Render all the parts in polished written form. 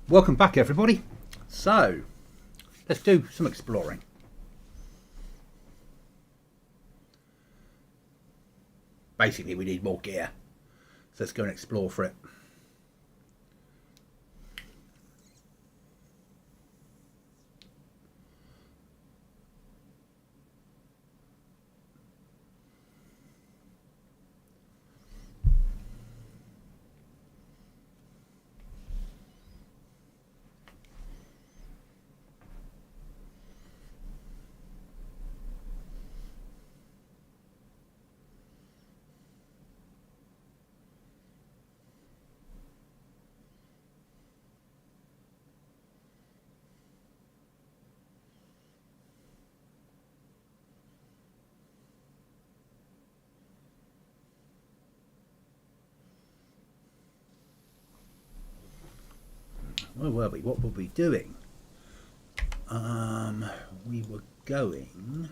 Welcome back, everybody. So, let's do some exploring. Basically, we need more gear. So let's go and explore for it. Where were we? What were we doing? We were going...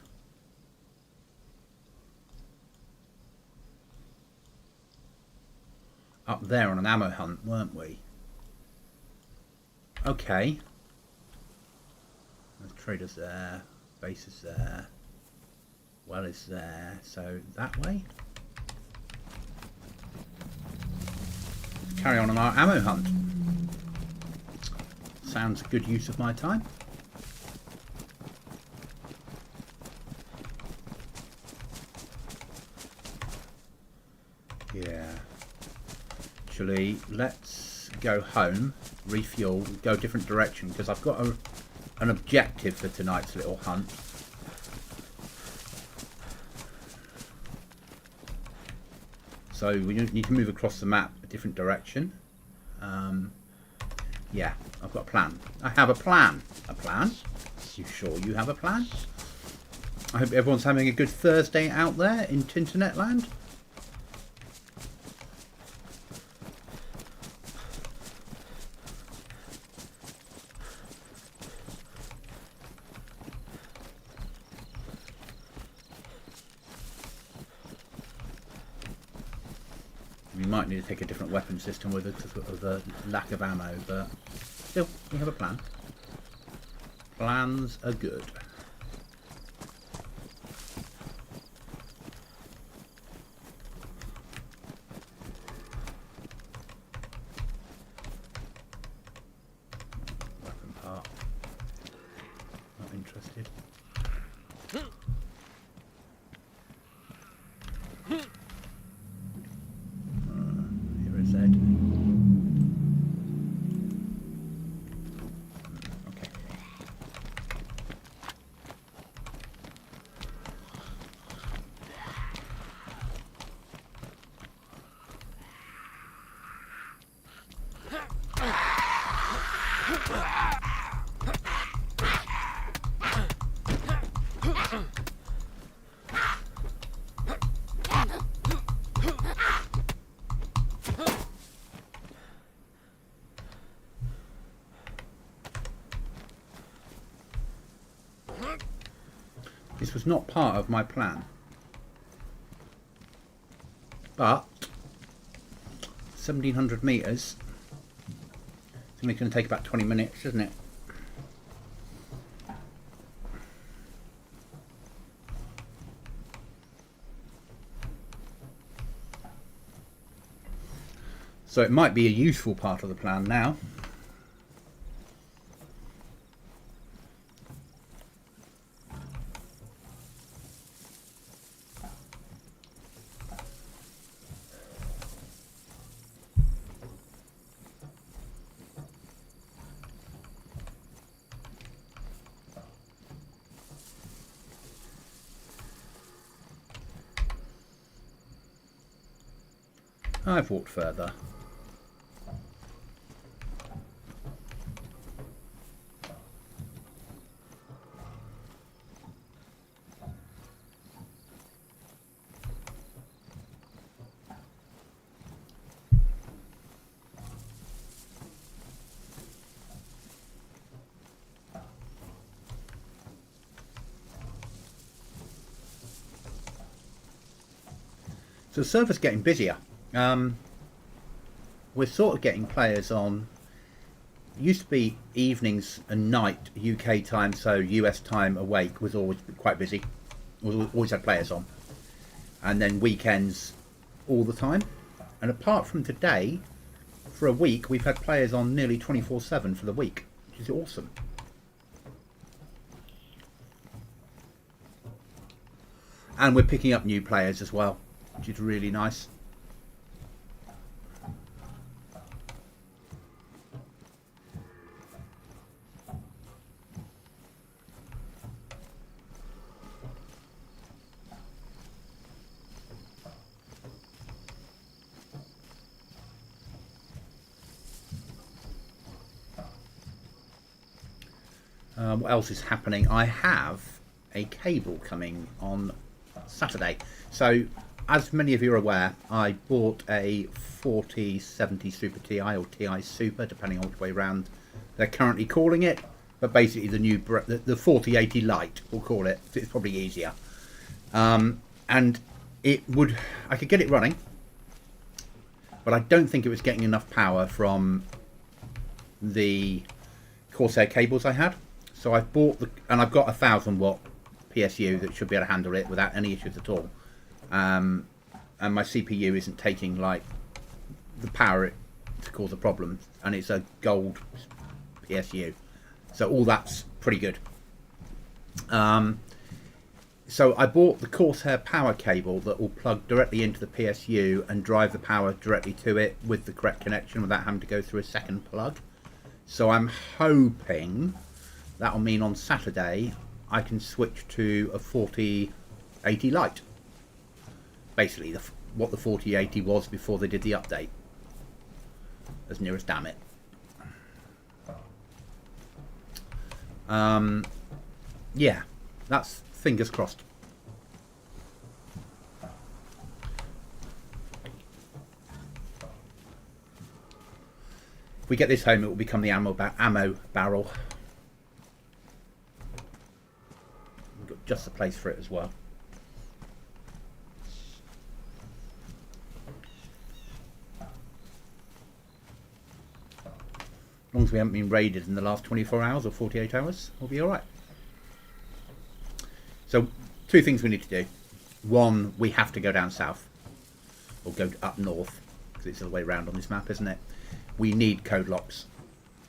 up there on an ammo hunt, weren't we? Okay. The trader's there. Base is there. Well is there. So that way. Let's carry on our ammo hunt. Sounds a good use of my time. Yeah. Actually, let's go home, refuel, go a different direction, because I've got an objective for tonight's little hunt. So we need to move across the map a different direction. Yeah, I've got a plan. I have a plan. A plan? You sure you have a plan? I hope everyone's having a good Thursday out there in Tinternet land. We might need to take a different weapon system with the lack of ammo, but still, we have a plan. Plans are good. Weapon part. Not interested. This was not part of my plan, but 1700 metres, it's only going to take about 20 minutes, isn't it? So it might be a useful part of the plan now. I've walked further. So the server's getting busier. We're sort of getting players on used to be evenings and night UK time, so US time awake was always quite busy. We always had players on, and then weekends all the time. And apart from today, for a week we've had players on nearly 24/7 for the week, which is awesome. And we're picking up new players as well, which is really nice. What else is happening? I have a cable coming on Saturday. So, as many of you are aware, I bought a 4070 Super TI or TI Super, depending on which way round they're currently calling it. But basically, the 4080 Lite, we'll call it. It's probably easier. And I could get it running, but I don't think it was getting enough power from the Corsair cables I had. So I've bought and I've got a 1000-watt PSU that should be able to handle it without any issues at all. And my CPU isn't taking like the power to cause a problem, and it's a gold PSU, so all that's pretty good. So I bought the Corsair power cable that will plug directly into the PSU and drive the power directly to it with the correct connection without having to go through a second plug. So I'm hoping that'll mean on Saturday I can switch to a 4080 Lite. Basically what the 4080 was before they did the update. As near as damn it. Yeah, that's fingers crossed. If we get this home, it will become the ammo barrel. We've got just the place for it as well. As long as we haven't been raided in the last 24 hours or 48 hours, we'll be alright. So, two things we need to do. One, we have to go down south. Or go up north. Because it's the other way around on this map, isn't it? We need code locks.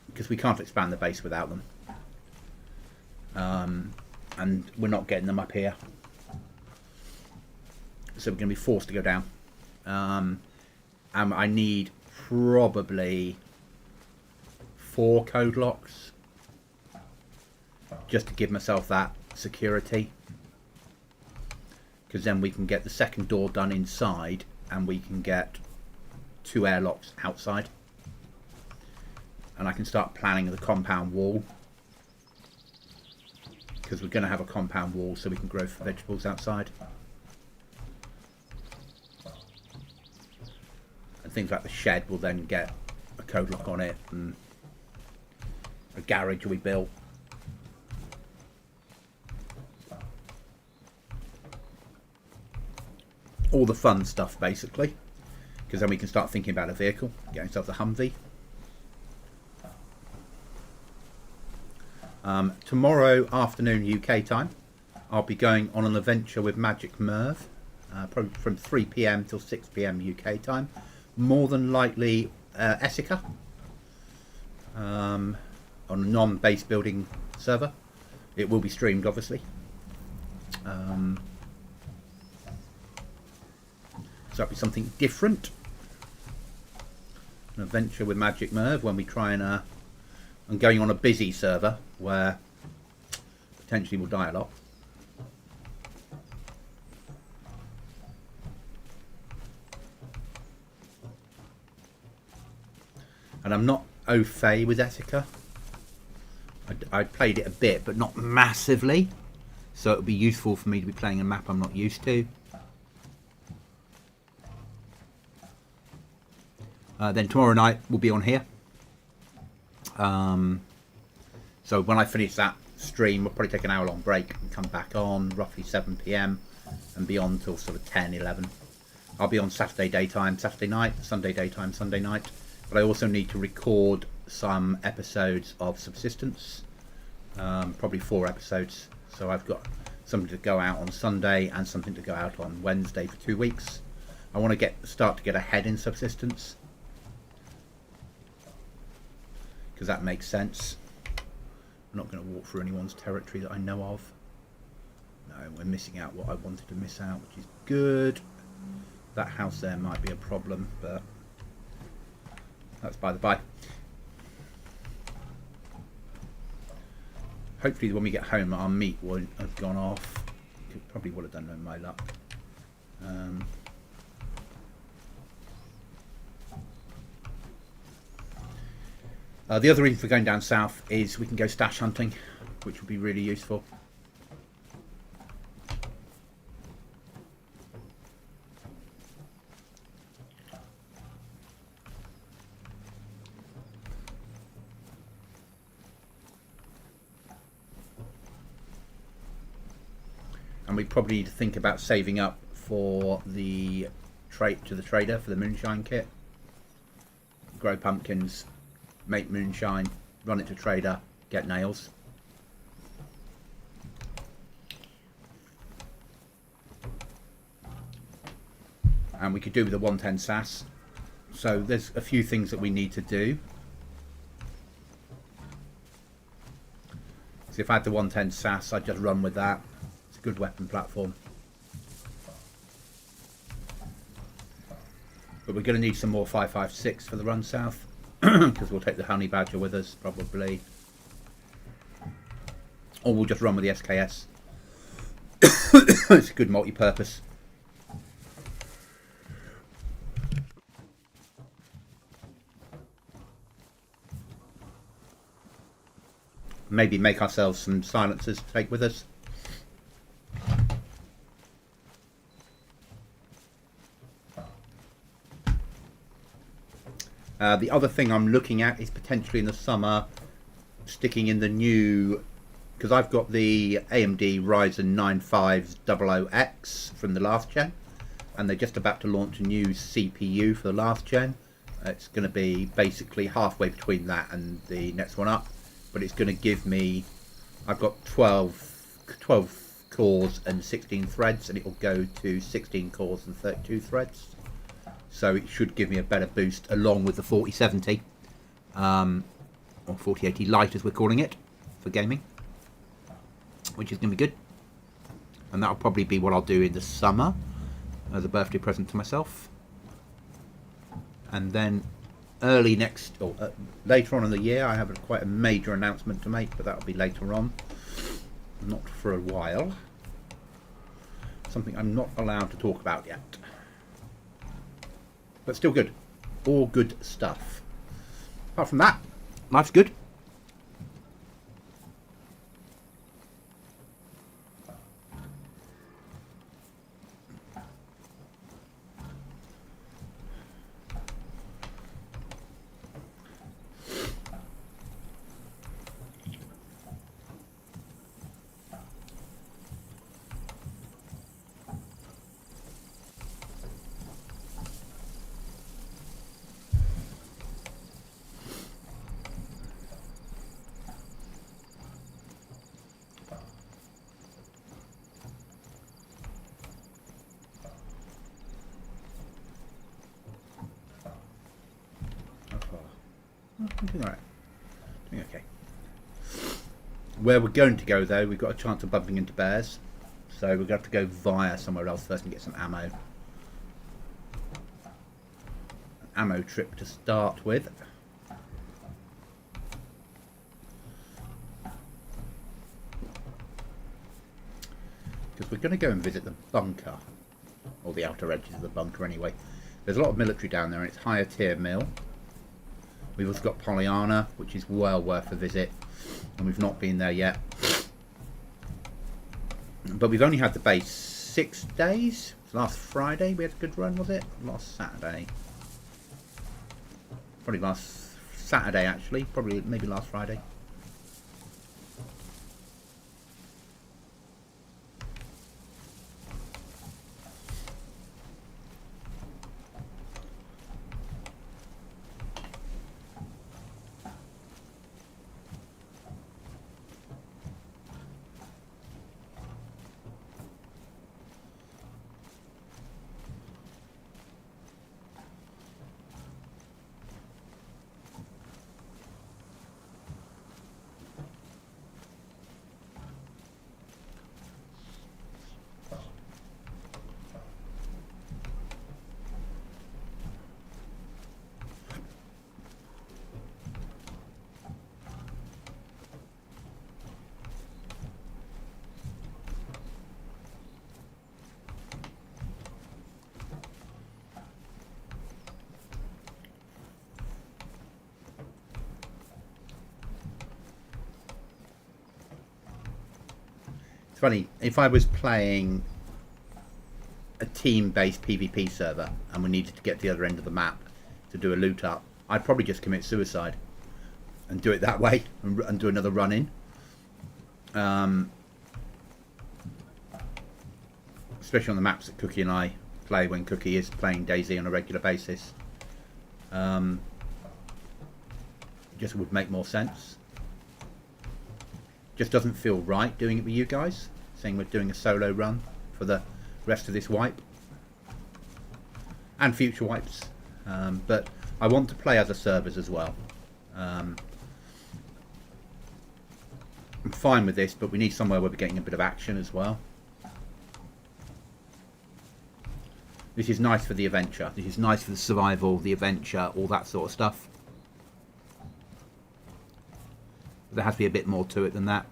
Because we can't expand the base without them. And we're not getting them up here. So we're going to be forced to go down. And I need probably 4 code locks. Just to give myself that security. Because then we can get the second door done inside. And we can get 2 airlocks outside. And I can start planning the compound wall. Because we're going to have a compound wall so we can grow vegetables outside. And things like the shed will then get a code lock on it. And a garage will be built. All the fun stuff basically. Because then we can start thinking about a vehicle. Get ourselves a Humvee. Tomorrow afternoon UK time, I'll be going on an adventure with Magic Merv, probably from 3 PM till 6 PM UK time. More than likely Essica, on a non-base building server. It will be streamed, obviously. So that'll be something different. An adventure with Magic Merv when we try and I'm going on a busy server where potentially we'll die a lot. And I'm not au fait with Essica. I played it a bit, but not massively. So it would be useful for me to be playing a map I'm not used to. Then tomorrow night we'll be on here. So when I finish that stream, we'll probably take an hour-long break and come back on roughly 7 PM and be on till sort of 10, 11. I'll be on Saturday daytime, Saturday night, Sunday daytime, Sunday night. But I also need to record some episodes of Subsistence, probably 4 episodes. So I've got something to go out on Sunday and something to go out on Wednesday for 2 weeks. I want to start to get ahead in Subsistence, because that makes sense. I'm not going to walk through anyone's territory that I know of. No, we're missing out what I wanted to miss out, which is good. That house there might be a problem, but that's by the by. Hopefully when we get home our meat won't have gone off. It probably would have done no my luck. The other reason for going down south is we can go stash hunting, which would be really useful. And we probably need to think about saving up for the trade to the trader for the moonshine kit. Grow pumpkins, make moonshine, run it to trader, get nails. And we could do with the 110 SAS. So there's a few things that we need to do. So if I had the 110 SAS, I'd just run with that. It's a good weapon platform. But we're going to need some more 5.56 for the run south, because we'll take the honey badger with us probably, or we'll just run with the SKS. It's a good multi-purpose. Maybe make ourselves some silencers to take with us. The other thing I'm looking at is potentially in the summer sticking in the new, because I've got the AMD Ryzen 9500X from the last gen, and they're just about to launch a new CPU for the last gen. It's going to be basically halfway between that and the next one up, but it's going to give me, I've got 12 cores and 16 threads, and it will go to 16 cores and 32 threads. So it should give me a better boost along with the 4070, or 4080 Lite as we're calling it for gaming, which is going to be good. And that'll probably be what I'll do in the summer as a birthday present to myself. And then early next, or later on in the year, I have quite a major announcement to make, but that'll be later on, not for a while. Something I'm not allowed to talk about yet. But still good. All good stuff. Apart from that, life's good. I'm doing alright. Doing okay. Where we're going to go though, we've got a chance of bumping into bears, so we're going to have to go via somewhere else first and get some ammo. An ammo trip to start with. Because we're going to go and visit the bunker, or the outer edges of the bunker anyway. There's a lot of military down there and it's higher tier mill. We've also got Pollyanna, which is well worth a visit, and we've not been there yet. But we've only had the base 6 days. Last Friday we had a good run, was it? Last Saturday. Probably last Saturday actually, probably maybe last Friday. funny, if I was playing a team-based PvP server and we needed to get to the other end of the map to do a loot up, I'd probably just commit suicide and do it that way and do another run in. Especially on the maps that Cookie and I play when Cookie is playing DayZ on a regular basis. It just would make more sense. Just doesn't feel right doing it with you guys, saying we're doing a solo run for the rest of this wipe and future wipes, but I want to play other servers as well. I'm fine with this, but we need somewhere where we're getting a bit of action as well. This is nice for the adventure, this is nice for the survival, the adventure, all that sort of stuff. There has to be a bit more to it than that.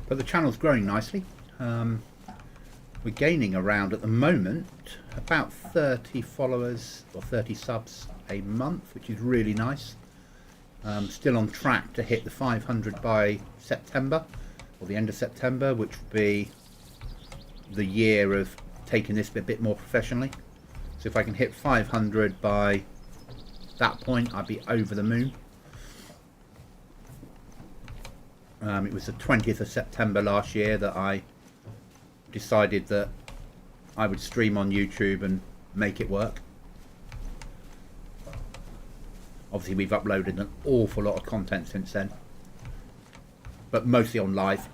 But the channel's growing nicely. We're gaining around, at the moment, about 30 followers or 30 subs a month, which is really nice. Still on track to hit the 500 by September, or the end of September, which will be the year of taking this a bit more professionally. So if I can hit 500 by that point, I'd be over the moon. It was the 20th of September last year that I decided that I would stream on YouTube and make it work. Obviously we've uploaded an awful lot of content since then, but mostly on live,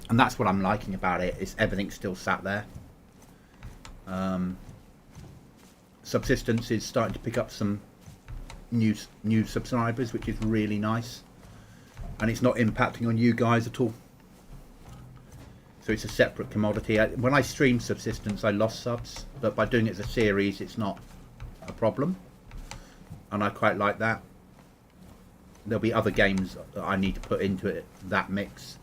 and that's what I'm liking about it, is everything's still sat there. Subsistence is starting to pick up some new subscribers, which is really nice. And it's not impacting on you guys at all. So it's a separate commodity. When I streamed Subsistence, I lost subs, but by doing it as a series, it's not a problem. And I quite like that. There'll be other games that I need to put into it, that mix.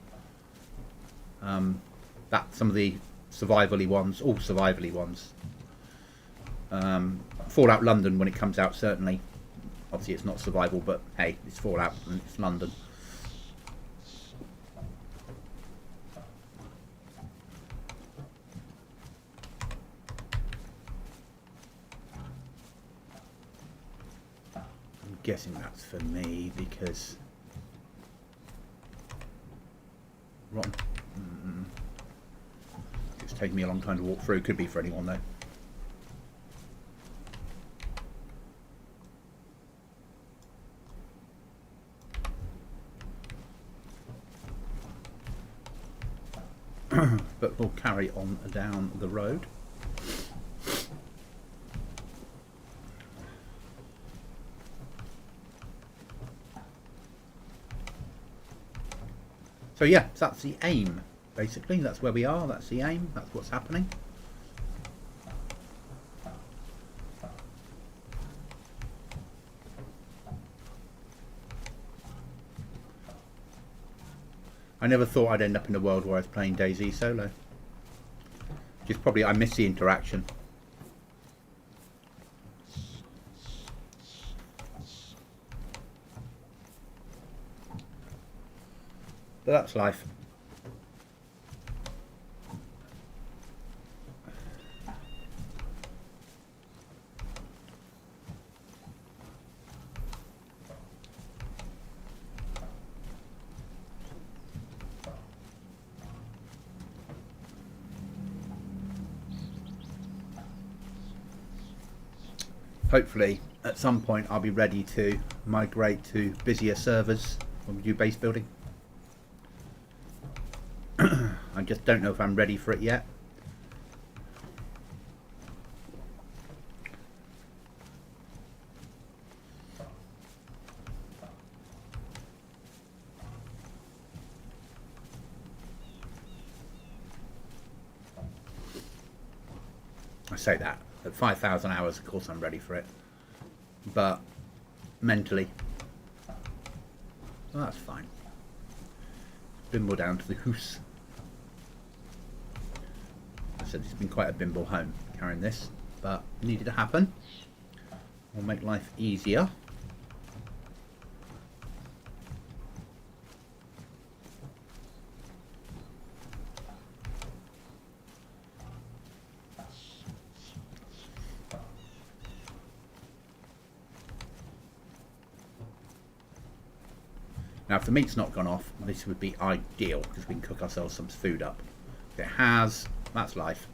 That some of the survival-y ones, all survival-y ones. Fallout London, when it comes out, certainly. Obviously it's not survival, but hey, it's Fallout and it's London. Guessing that's for me because rotten. It's taking me a long time to walk through. Could be for anyone though. But we'll carry on down the road. So yeah, so that's the aim, basically. That's where we are, that's the aim, that's what's happening. I never thought I'd end up in a world where I was playing DayZ solo. Which is probably, I miss the interaction. But that's life. Hopefully, at some point, I'll be ready to migrate to busier servers when we do base building. I just don't know if I'm ready for it yet. I say that. At 5,000 hours, of course I'm ready for it. But mentally, well, that's fine. Bimble down to the house. I said it's been quite a bimble home carrying this, but it needed to happen. Will make life easier. Now, if the meat's not gone off, this would be ideal because we can cook ourselves some food up. If it has, that's life.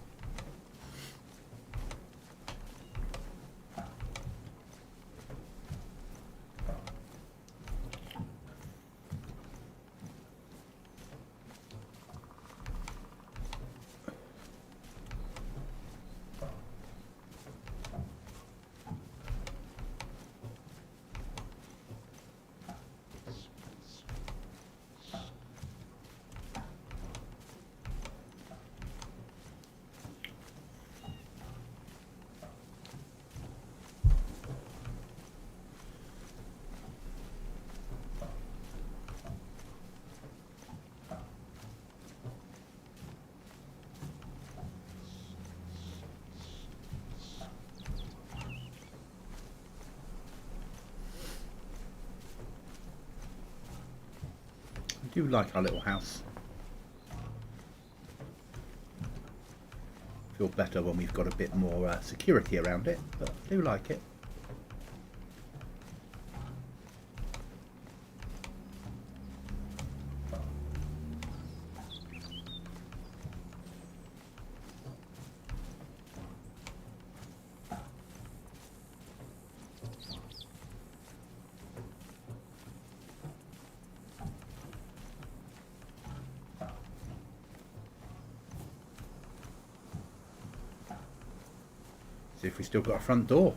I do like our little house. Feel better when we've got a bit more security around it, but I do like it. See if we still got a front door.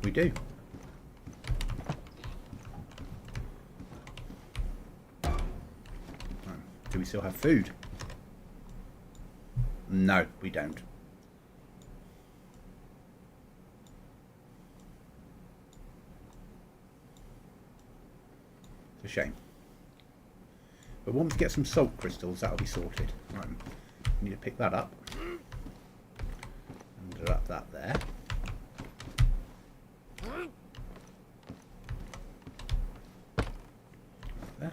We do. Do we still have food? No, we don't. A shame. But once we get some salt crystals, that'll be sorted. Right, we need to pick that up. And drop that there. There.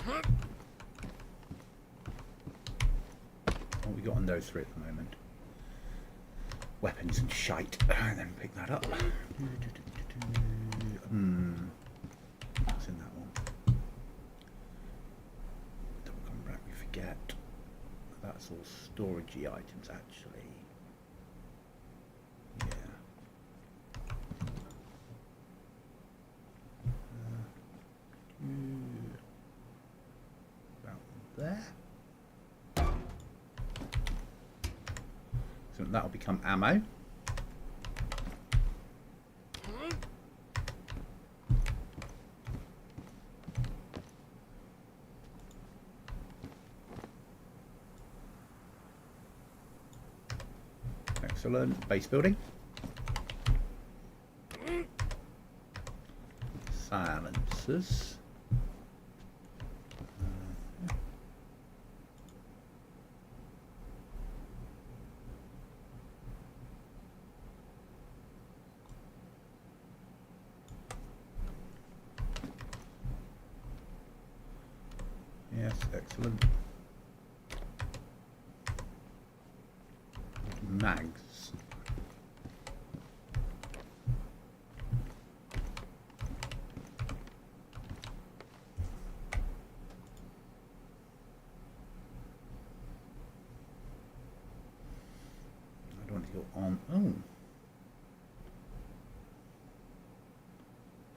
What have we got on those three at the moment? Weapons and shite. And then pick that up. What's in that one? Double come back, we forget. That's all storagey items actually. Yeah. About there. So that'll become ammo. Excellent. Base building. Silencers. Yes, excellent. Mags. still on. Oh.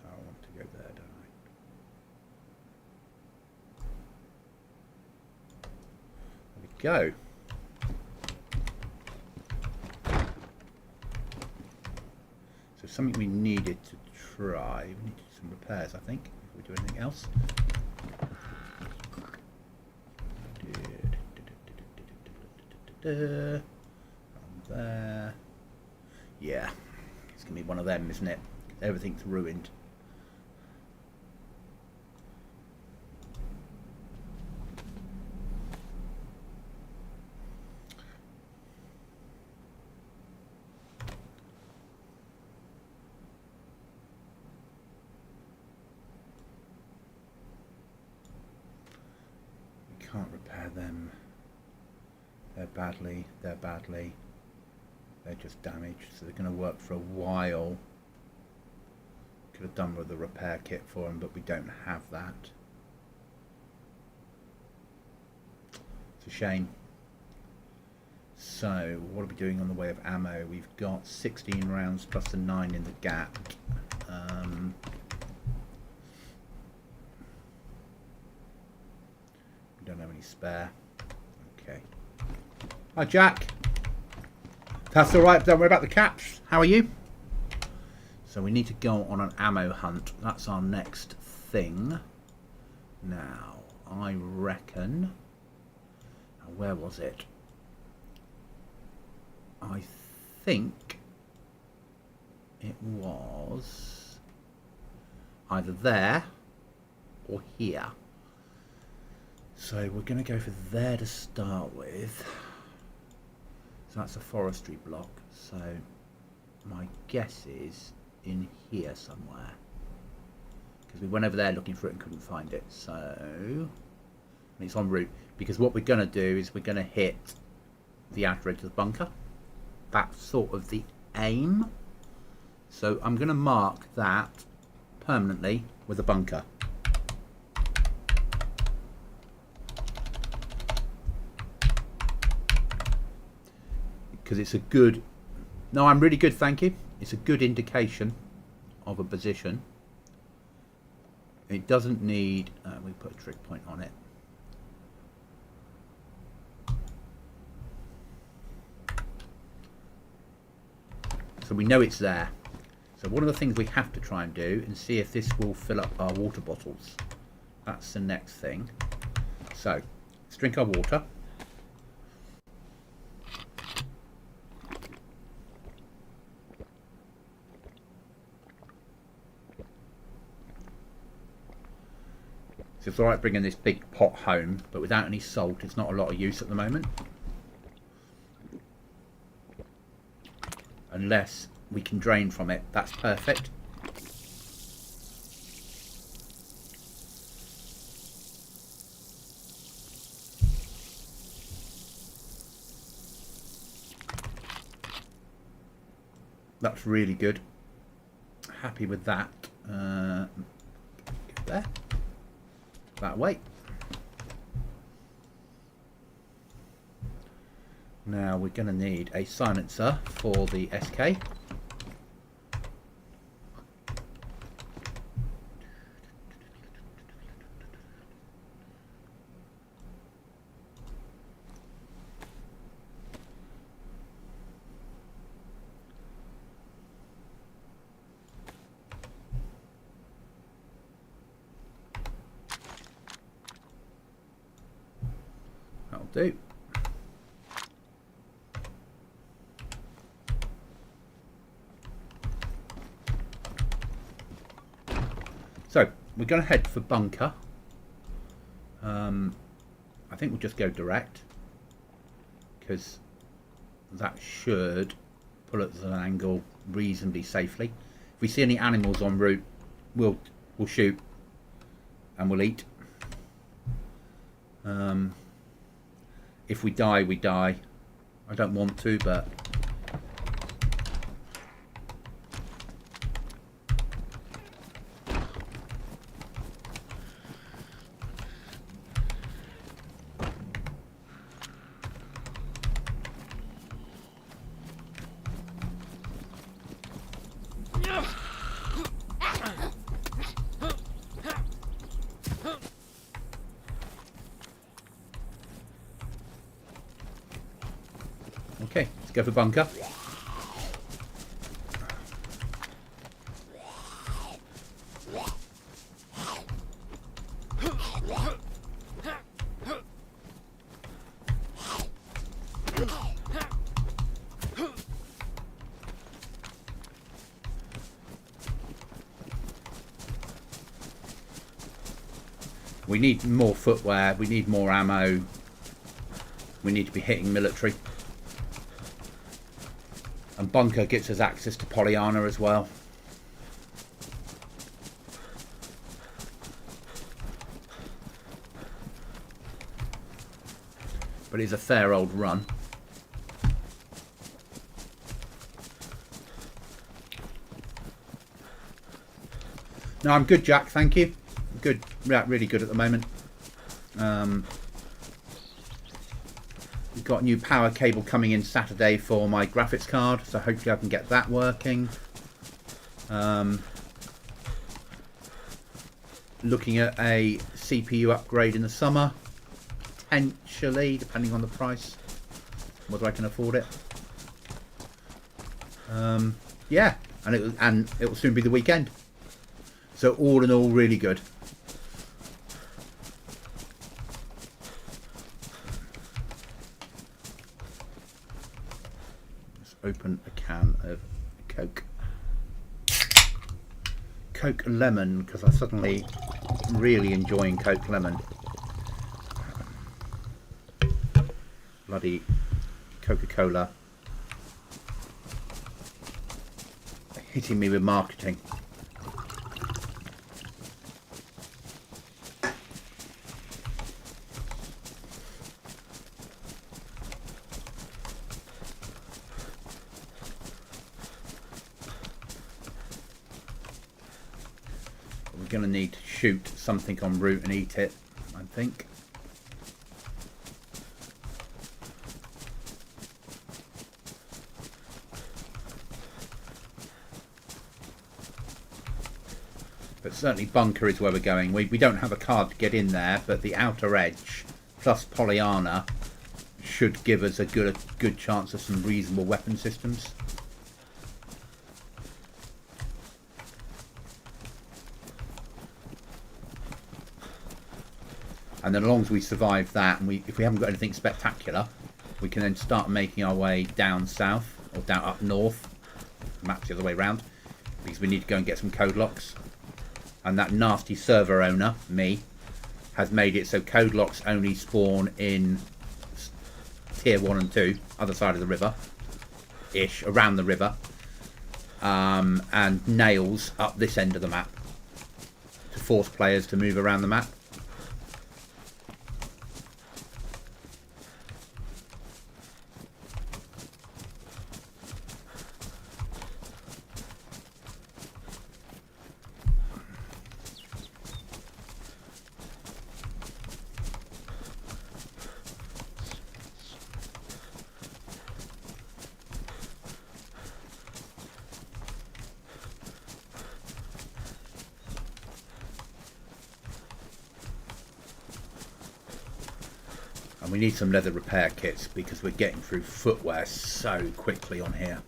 I want to go there, don't I? There we go. So something we needed to try. We needed some repairs, I think, if we do anything else. There. Yeah, it's gonna be one of them, isn't it? Everything's ruined. We can't repair them. They're badly. They're just damaged, so they're going to work for a while. Could have done with a repair kit for them, but we don't have that. It's a shame. So, what are we doing on the way of ammo? We've got 16 rounds plus the 9 in the gap. We don't have any spare. Okay. Hi, Jack. That's all right. Don't worry about the caps. How are you? So we need to go on an ammo hunt. That's our next thing. Now, I reckon... Where was it? I think it was either there or here. So we're going to go for there to start with. So that's a forestry block. So my guess is in here somewhere. Because we went over there looking for it and couldn't find it. So and it's en route. Because what we're going to do is we're going to hit the outer edge of the bunker. That's sort of the aim. So I'm going to mark that permanently with a bunker. Because it's a good... No, I'm really good, thank you. It's a good indication of a position. It doesn't need... we put a trick point on it. So we know it's there. So one of the things we have to try and do and see if this will fill up our water bottles. That's the next thing. So let's drink our water. So it's alright bringing this big pot home, but without any salt it's not a lot of use at the moment. Unless we can drain from it, that's perfect. That's really good. Happy with that. There. That way. Now we're going to need a silencer for the SK. That'll do. So we're going to head for bunker. I think we'll just go direct because that should pull us at an angle reasonably safely. If we see any animals en route, we'll shoot and we'll eat. If we die, we die. I don't want to, but Go for bunker. We need more footwear, we need more ammo, we need to be hitting military. And bunker gets us access to Pollyanna as well. But it's a fair old run. No, I'm good, Jack, thank you. Good, yeah, really good at the moment. We've got a new power cable coming in Saturday for my graphics card, so hopefully I can get that working. Looking at a CPU upgrade in the summer, potentially, depending on the price, whether I can afford it. Yeah, and it will soon be the weekend. So all in all, really good. Open a can of Coke. Coke Lemon, because I'm suddenly really enjoying Coke Lemon. Bloody Coca-Cola hitting me with marketing. Going to need to shoot something en route and eat it, I think. But certainly bunker is where we're going. We don't have a card to get in there, but the outer edge plus Pollyanna should give us a good chance of some reasonable weapon systems. And then as long as we survive that, and if we haven't got anything spectacular, we can then start making our way down south, or down up north. The map's the other way around, because we need to go and get some code locks. And that nasty server owner, me, has made it so code locks only spawn in tier 1 and 2, other side of the river-ish, around the river. And nails up this end of the map to force players to move around the map. We need some leather repair kits because we're getting through footwear so quickly on here.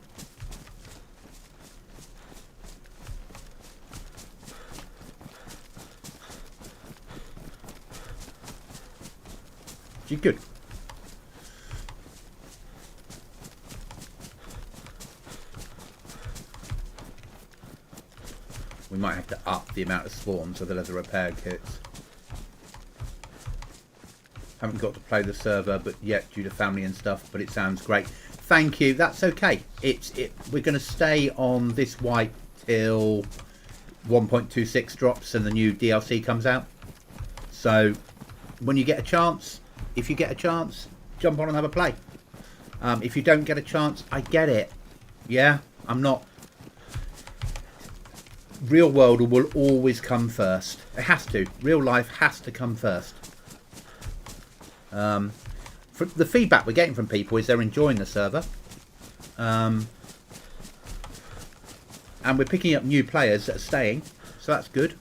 You're good. We might have to up the amount of spawns of the leather repair kits. Haven't got to play the server but yet due to family and stuff, but it sounds great. Thank you, that's okay. We're going to stay on this white till 1.26 drops and the new DLC comes out. So when you get a chance, if you get a chance, jump on and have a play. If you don't get a chance, I get it. Yeah, I'm not... Real world will always come first. It has to. Real life has to come first. The feedback we're getting from people is they're enjoying the server, and we're picking up new players that are staying, so that's good.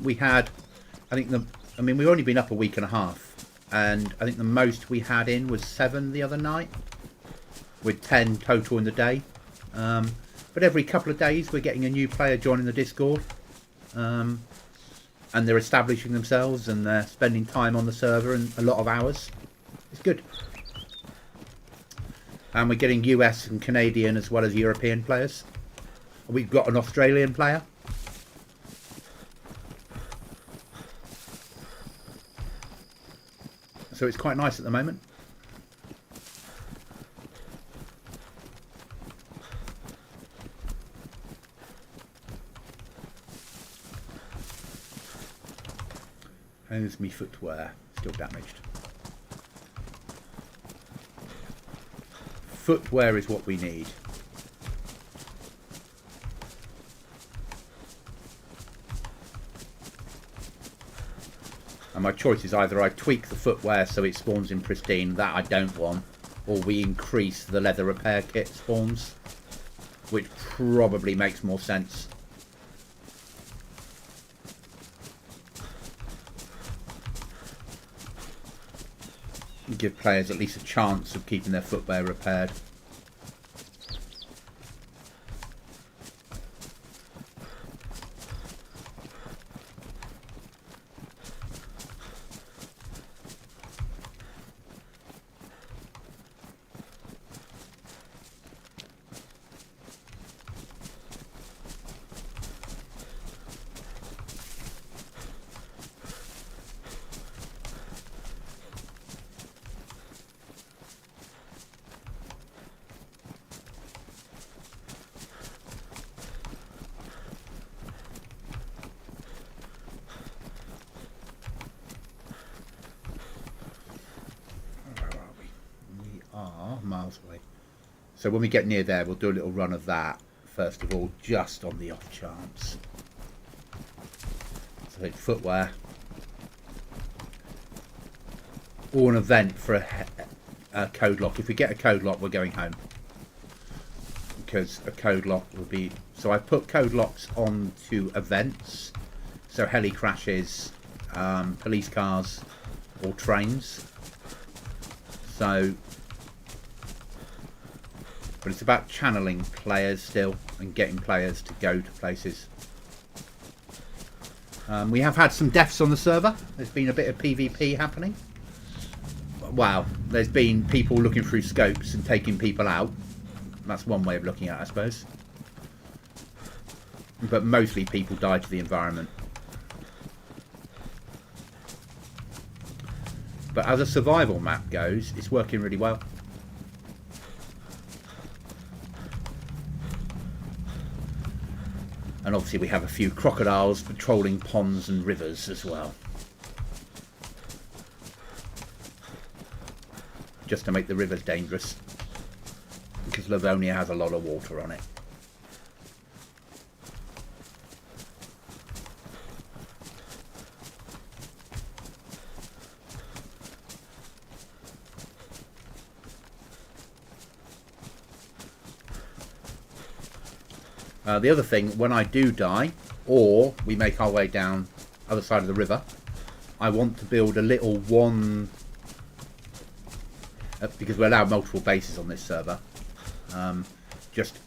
We had, we've only been up a week and a half, and I think the most we had in was 7 the other night, with 10 total in the day. But every couple of days we're getting a new player joining the Discord. And they're establishing themselves and they're spending time on the server and a lot of hours. It's good. And we're getting US and Canadian as well as European players. We've got an Australian player. So it's quite nice at the moment. How's me footwear? Still damaged. Footwear is what we need. And my choice is either I tweak the footwear so it spawns in pristine, that I don't want, or we increase the leather repair kit spawns, which probably makes more sense. Give players at least a chance of keeping their footwear repaired. Miles away. So when we get near there, we'll do a little run of that first of all, just on the off chance. So footwear, or an event for a code lock. If we get a code lock, we're going home, because a code lock will be. So I put code locks onto events, so heli crashes, police cars, or trains. So. But it's about channeling players still and getting players to go to places. We have had some deaths on the server. There's been a bit of PvP happening. Wow, there's been people looking through scopes and taking people out. That's one way of looking at it, I suppose. But mostly people die to the environment. But as a survival map goes, it's working really well. And obviously we have a few crocodiles patrolling ponds and rivers as well. Just to make the rivers dangerous. Because Livonia has a lot of water on it. The other thing, when I do die, or we make our way down other side of the river, I want to build a little one, because we're allowed multiple bases on this server, just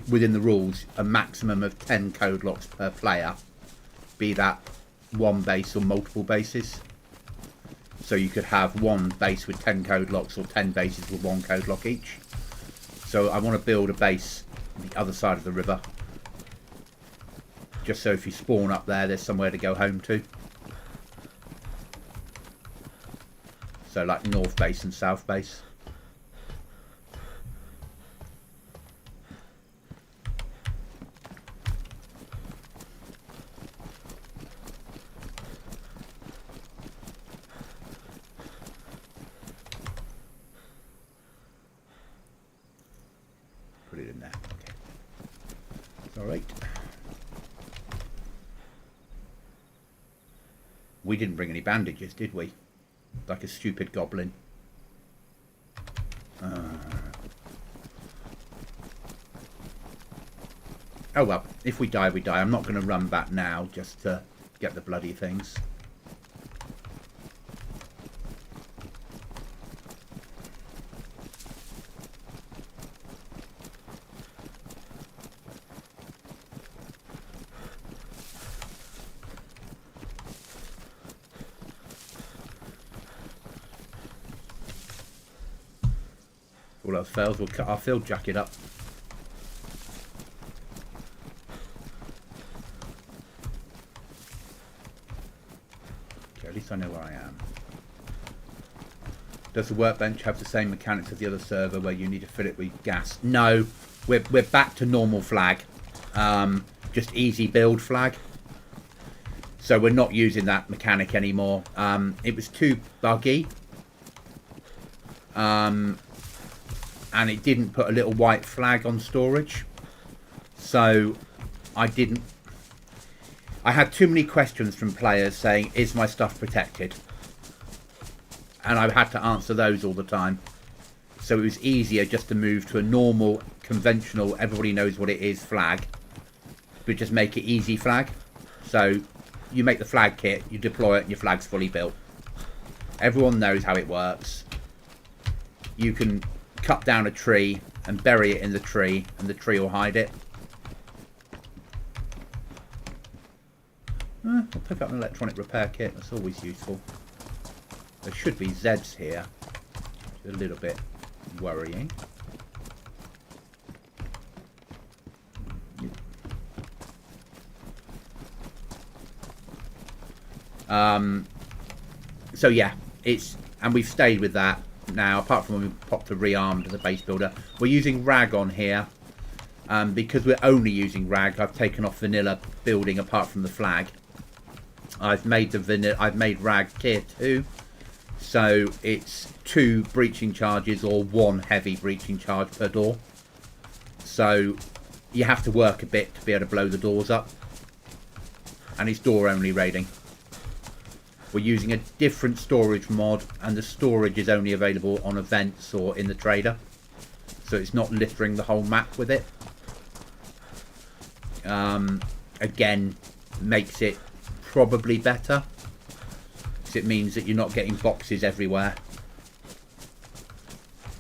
within the rules, a maximum of 10 code locks per player, be that one base or multiple bases. So you could have one base with 10 code locks or 10 bases with one code lock each. So I want to build a base on the other side of the river, just so if you spawn up there, there's somewhere to go home to. So like north base and south base. Put it in there. Okay. All right. We didn't bring any bandages, did we? Like a stupid goblin. Oh well, if we die, we die. I'm not going to run back now just to get the bloody things. all else fails, we'll cut our field jacket up. Okay, at least I know where I am. Does the workbench have the same mechanics as the other server where you need to fill it with gas? No, we're back to normal flag. Just easy build flag. So we're not using that mechanic anymore. It was too buggy. And it didn't put a little white flag on storage. So I had too many questions from players saying, is my stuff protected? And I've had to answer those all the time. So it was easier just to move to a normal, conventional, everybody knows what it is flag. But just make it easy flag. So you make the flag kit, you deploy it, and your flag's fully built. Everyone knows how it works. You can cut down a tree and bury it in the tree, and the tree will hide it. I'll pick up an electronic repair kit, that's always useful. There should be Zeds here. It's a little bit worrying. So yeah, and we've stayed with that now, apart from when we popped the rearmed as a base builder. We're using rag on here. Because we're only using rag, I've taken off vanilla building apart from the flag. I've made rag tier 2. So it's 2 breaching charges or 1 heavy breaching charge per door. So you have to work a bit to be able to blow the doors up. And it's door only raiding. We're using a different storage mod, and the storage is only available on events or in the trader. So it's not littering the whole map with it. Again, makes it probably better. Because it means that you're not getting boxes everywhere.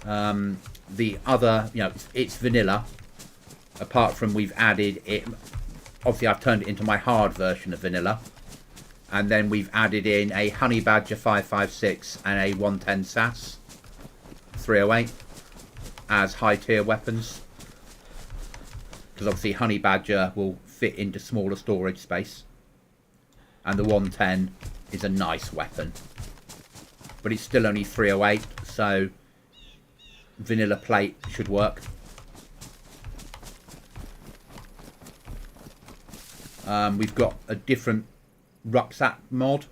The other, it's vanilla. Apart from we've added it. Obviously, I've turned it into my hard version of vanilla. And then we've added in a Honey Badger 556 and a 110 SAS 308 as high tier weapons. Because obviously Honey Badger will fit into smaller storage space. And the 110 is a nice weapon. But it's still only 308, so vanilla plate should work. We've got a different rucksack mod,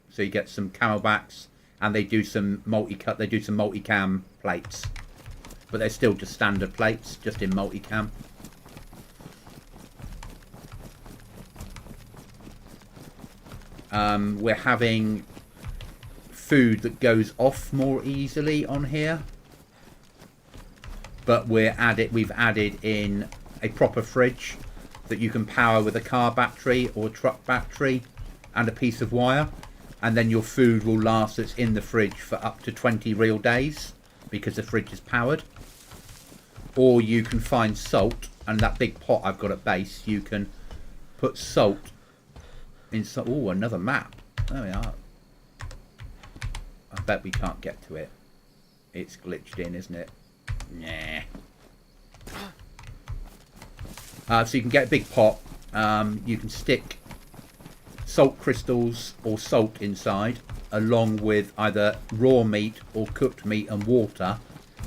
so you get some camelbacks, and they do some multicam plates, but they're still just standard plates, just in multicam. We're having food that goes off more easily on here, but we've added in a proper fridge that you can power with a car battery or truck battery and a piece of wire, and then your food will last that's in the fridge for up to 20 real days because the fridge is powered. Or you can find salt, and that big pot I've got at base, you can put salt in. Oh, another map. There we are. I bet we can't get to it. It's glitched in, isn't it? Nah. So you can get a big pot. You can stick salt crystals or salt inside, along with either raw meat or cooked meat and water,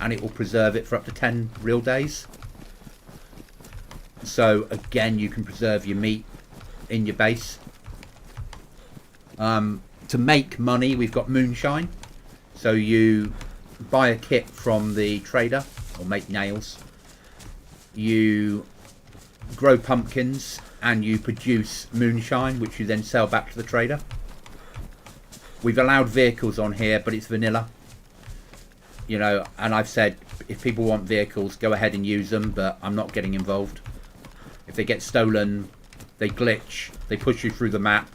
and it will preserve it for up to 10 real days. So again, you can preserve your meat in your base. To make money, we've got moonshine. So you buy a kit from the trader, or make nails. You grow pumpkins and you produce moonshine, which you then sell back to the trader. We've allowed vehicles on here, but it's vanilla, and I've said if people want vehicles, go ahead and use them, but I'm not getting involved. If they get stolen, they glitch, they push you through the map,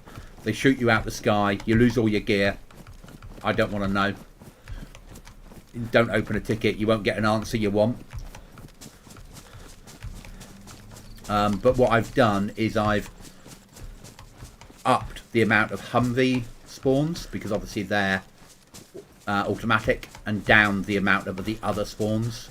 they shoot you out the sky, you lose all your gear. I don't want to know. Don't open a ticket, you won't get an answer you want. But what I've done is I've upped the amount of Humvee spawns, because obviously they're automatic and down the amount of the other spawns.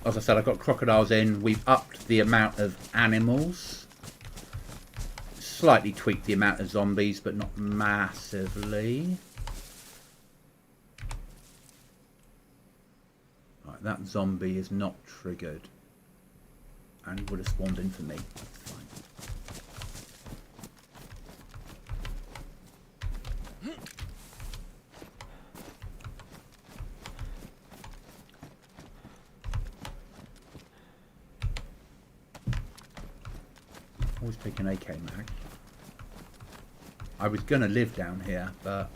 As I said, I've got crocodiles in. We've upped the amount of animals. Slightly tweaked the amount of zombies, but not massively. Right, that zombie is not triggered. And would have spawned in for me. That's fine. Always take an AK mag. I was going to live down here, but...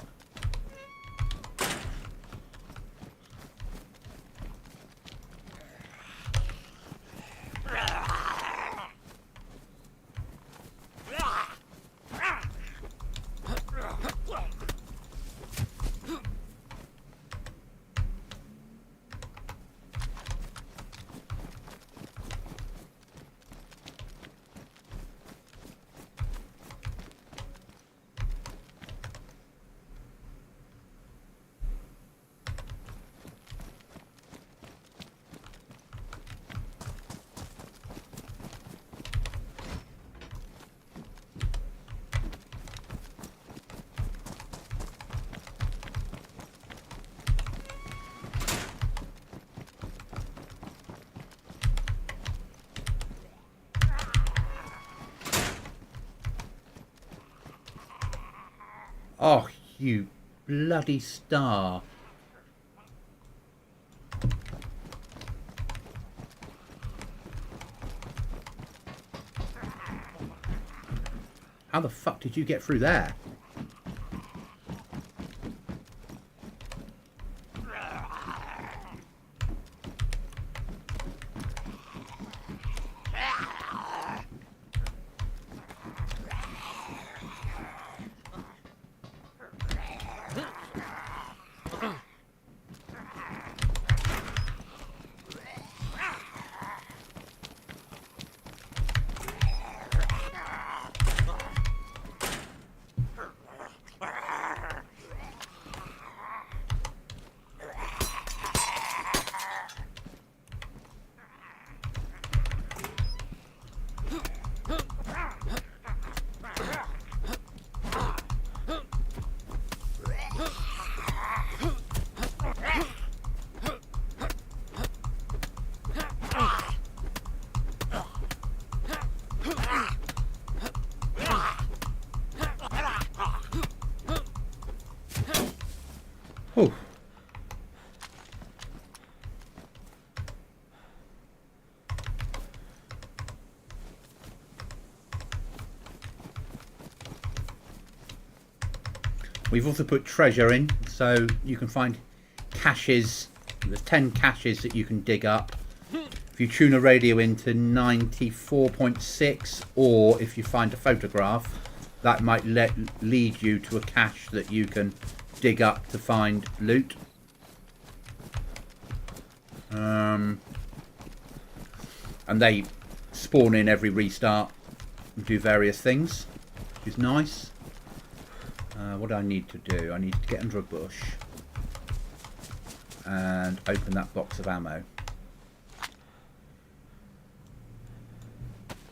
Oh, you bloody star. How the fuck did you get through there? Oh. We've also put treasure in, so you can find caches. There's 10 caches that you can dig up. If you tune a radio into 94.6, or if you find a photograph, that might lead you to a cache that you can dig up to find loot. And they spawn in every restart and do various things, which is nice. What do I need to do? I need to get under a bush and open that box of ammo.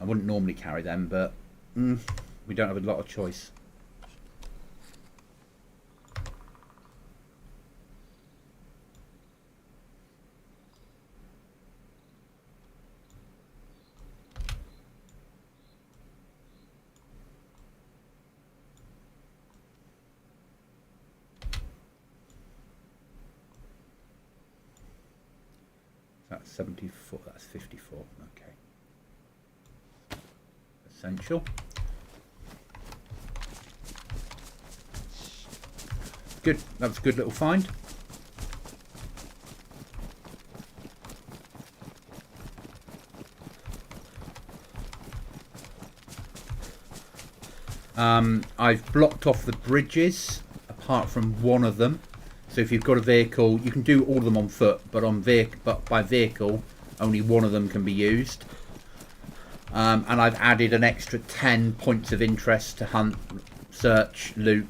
I wouldn't normally carry them, but we don't have a lot of choice. That's 74, that's 54, okay. Essential. Good, that was a good little find. I've blocked off the bridges apart from one of them. So if you've got a vehicle, you can do all of them on foot, but by vehicle, only one of them can be used. And I've added an extra 10 points of interest to hunt, search, loot,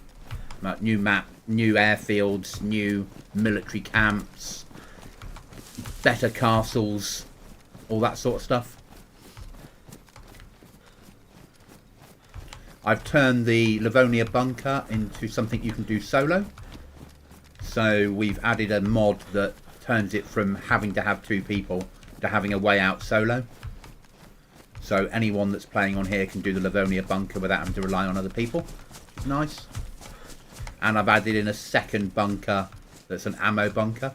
new map, new airfields, new military camps, better castles, all that sort of stuff. I've turned the Livonia bunker into something you can do solo. So we've added a mod that turns it from having to have 2 people to having a way out solo. So anyone that's playing on here can do the Livonia bunker without having to rely on other people, which is nice. And I've added in a second bunker that's an ammo bunker.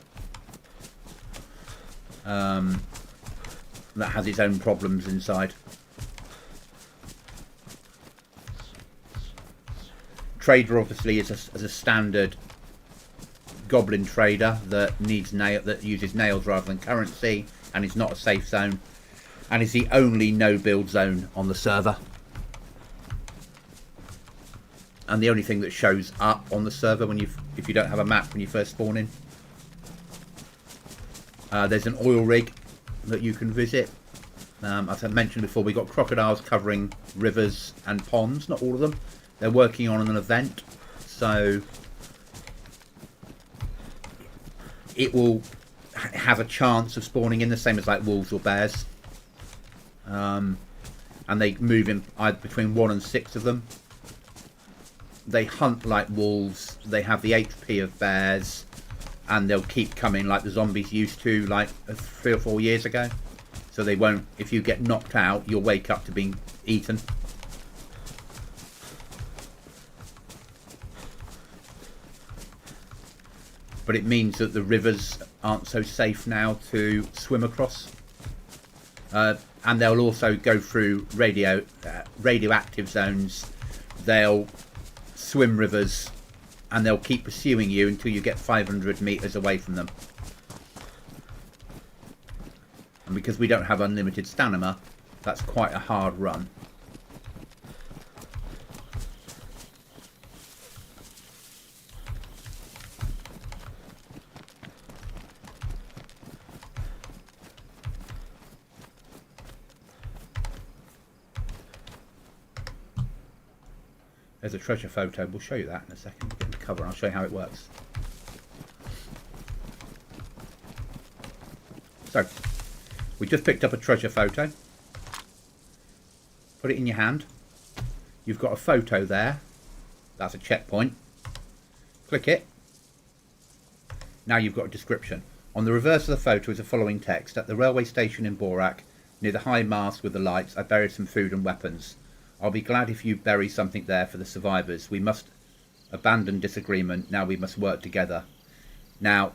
That has its own problems inside. Trader obviously is a standard goblin trader that uses nails rather than currency, and is not a safe zone, and is the only no build zone on the server, and the only thing that shows up on the server if you don't have a map when you first spawn in. There's an oil rig that you can visit. As I mentioned before, we've got crocodiles covering rivers and ponds, not all of them. They're working on an event, so it will have a chance of spawning in, the same as like wolves or bears. And they move in either between 1 and 6 of them. They hunt like wolves, they have the HP of bears, and they'll keep coming like the zombies used to like 3 or 4 years ago. So they won't, if you get knocked out, you'll wake up to being eaten. But it means that the rivers aren't so safe now to swim across. And they'll also go through radioactive zones. They'll swim rivers, and they'll keep pursuing you until you get 500 meters away from them. And because we don't have unlimited stamina, that's quite a hard run. There's a treasure photo. We'll show you that in a second. We'll get the cover and I'll show you how it works. So, we just picked up a treasure photo. Put it in your hand. You've got a photo there. That's a checkpoint. Click it. Now you've got a description. On the reverse of the photo is the following text. At the railway station in Borak, near the high mast with the lights, I buried some food and weapons. I'll be glad if you bury something there for the survivors. We must abandon disagreement. Now we must work together. Now,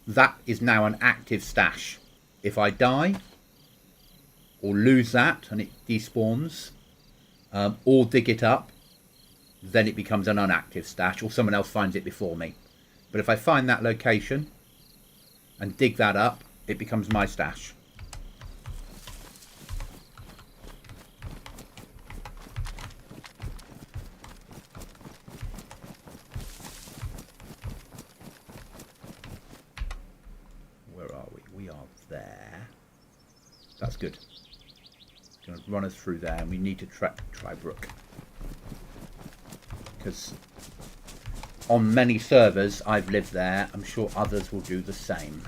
that is now an active stash. If I die, or lose that, and it despawns, or dig it up, then it becomes an unactive stash, or someone else finds it before me. But if I find that location, and dig that up, it becomes my stash. That's good. It's going to run us through there, and we need to try Brook. Because on many servers I've lived there, I'm sure others will do the same.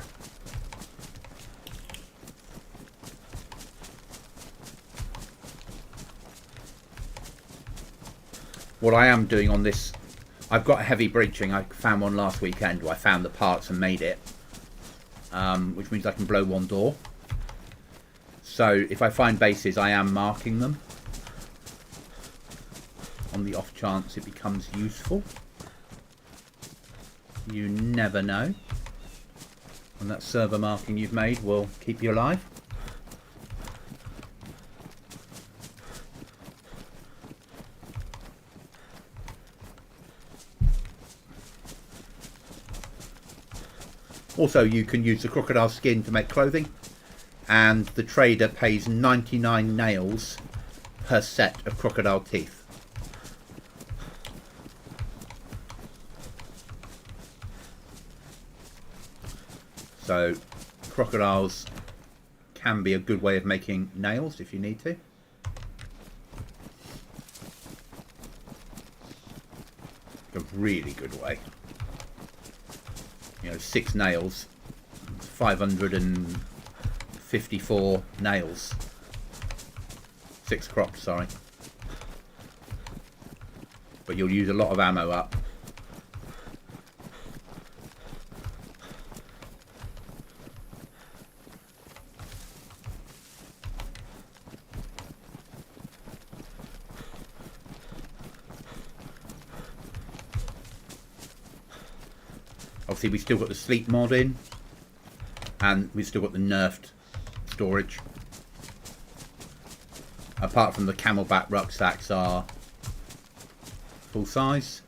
What I am doing on this, I've got a heavy breaching. I found one last weekend where I found the parts and made it, which means I can blow one door. So if I find bases, I am marking them on the off chance it becomes useful. You never know. And that server marking you've made will keep you alive. Also, you can use the crocodile skin to make clothing. And the trader pays 99 nails per set of crocodile teeth. So crocodiles can be a good way of making nails if you need to. A really good way. You know, 6 nails, 554 nails. 6 crops, sorry. But you'll use a lot of ammo up. Obviously, we've still got the sleep mod in, and we've still got the nerfed storage. Apart from the camelback rucksacks are full size.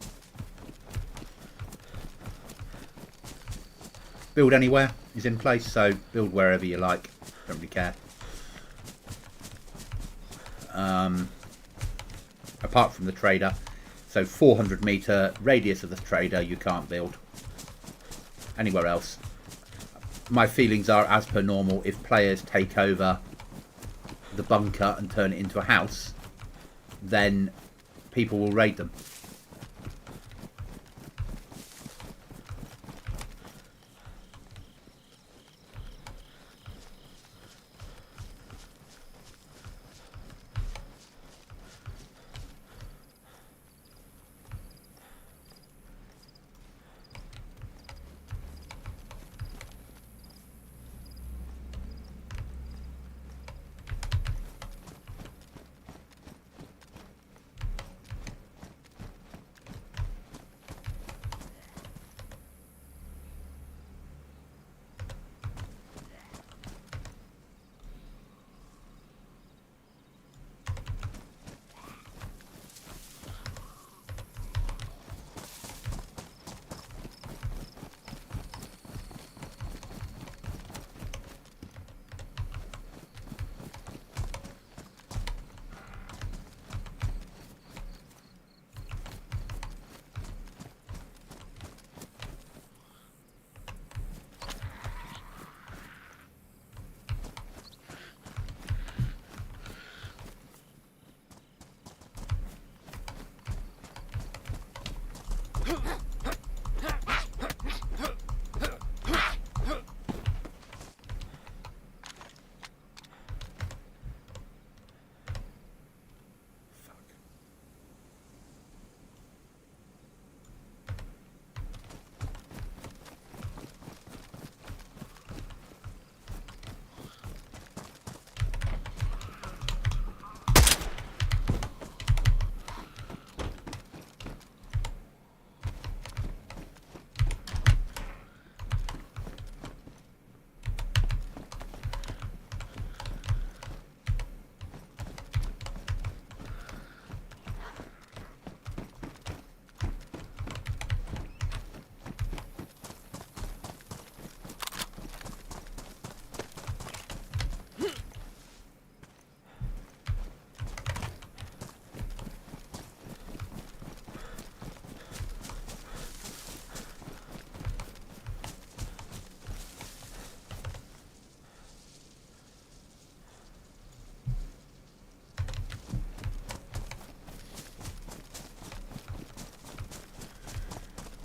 Build anywhere is in place, so build wherever you like. Don't really care. Apart from the trader, so 400 meter radius of the trader you can't build. Anywhere else. My feelings are, as per normal, if players take over the bunker and turn it into a house, then people will raid them.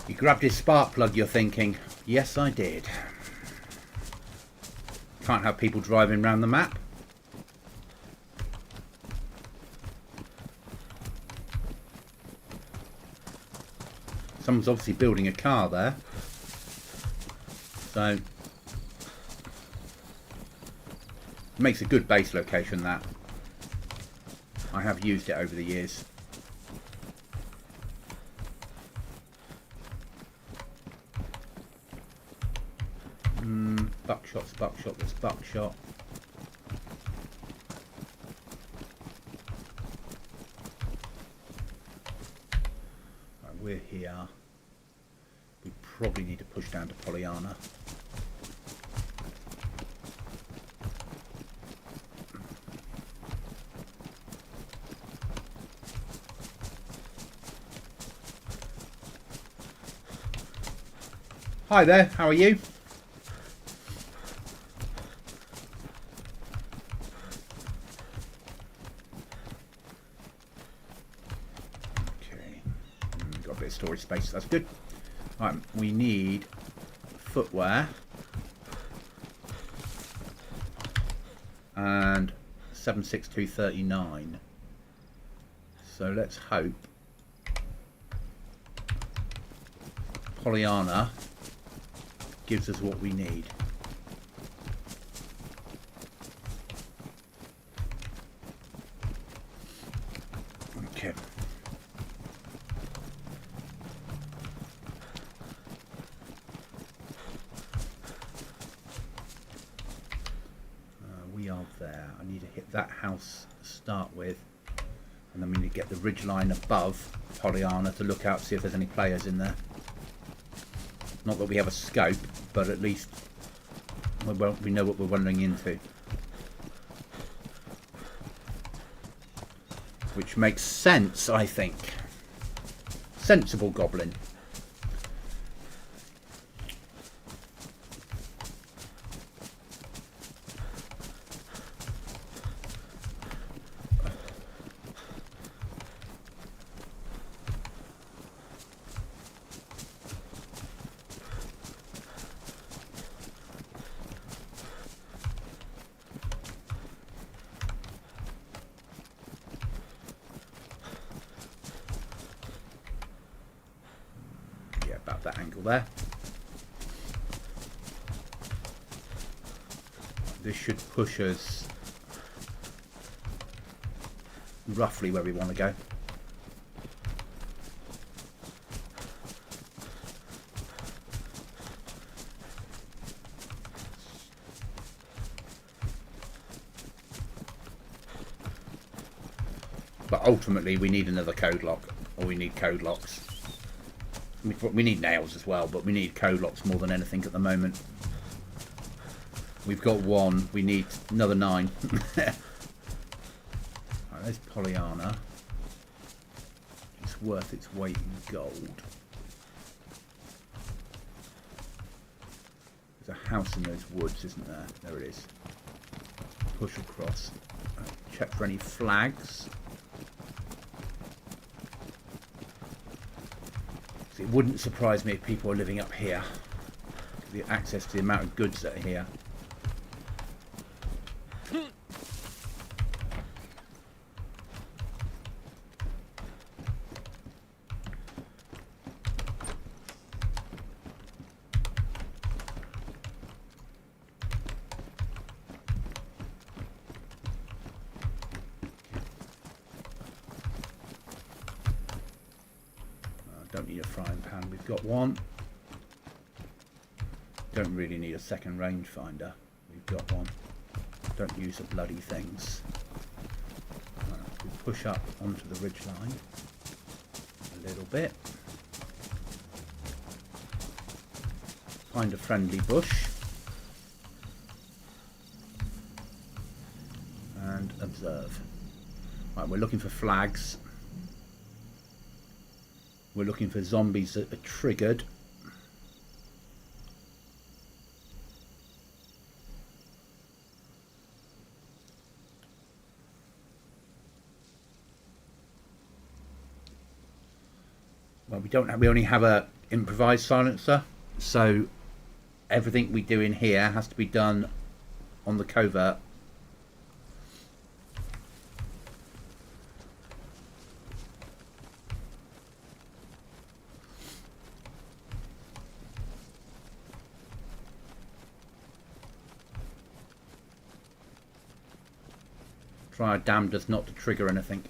You grabbed his spark plug, you're thinking. Yes, I did. Can't have people driving around the map. Someone's obviously building a car there. So, it makes a good base location, that. I have used it over the years. Buckshot's buckshot, there's buckshot. Right, we're here. We probably need to push down to Pollyanna. Hi there, how are you? got a bit of storage space. That's good. Right, we need footwear and 76239. So let's hope Pollyanna gives us what we need. Okay. We are there. I need to hit that house to start with, and then we need to get the ridge line above Pollyanna to look out, see if there's any players in there. Not that we have a scope, but at least we know what we're running into. Which makes sense, I think. Sensible goblin. About that angle there. This should push us roughly where we want to go. But ultimately we need another code lock, or we need code locks. We need nails as well, but we need code locks more than anything at the moment. We've got one, we need another 9. Right, there's Pollyanna. It's worth its weight in gold. There's a house in those woods, isn't there? There it is. Push across. Check for any flags. It wouldn't surprise me if people are living up here. The access to the amount of goods that are here. Don't need a frying pan, we've got one. Don't really need a second rangefinder, we've got one. Don't use the bloody things. We push up onto the ridge line a little bit. Find a friendly bush. And observe. Right, we're looking for flags. We're looking for zombies that are triggered. Well, we only have a improvised silencer, so everything we do in here has to be done on the covert. Try our damnedest not to trigger anything.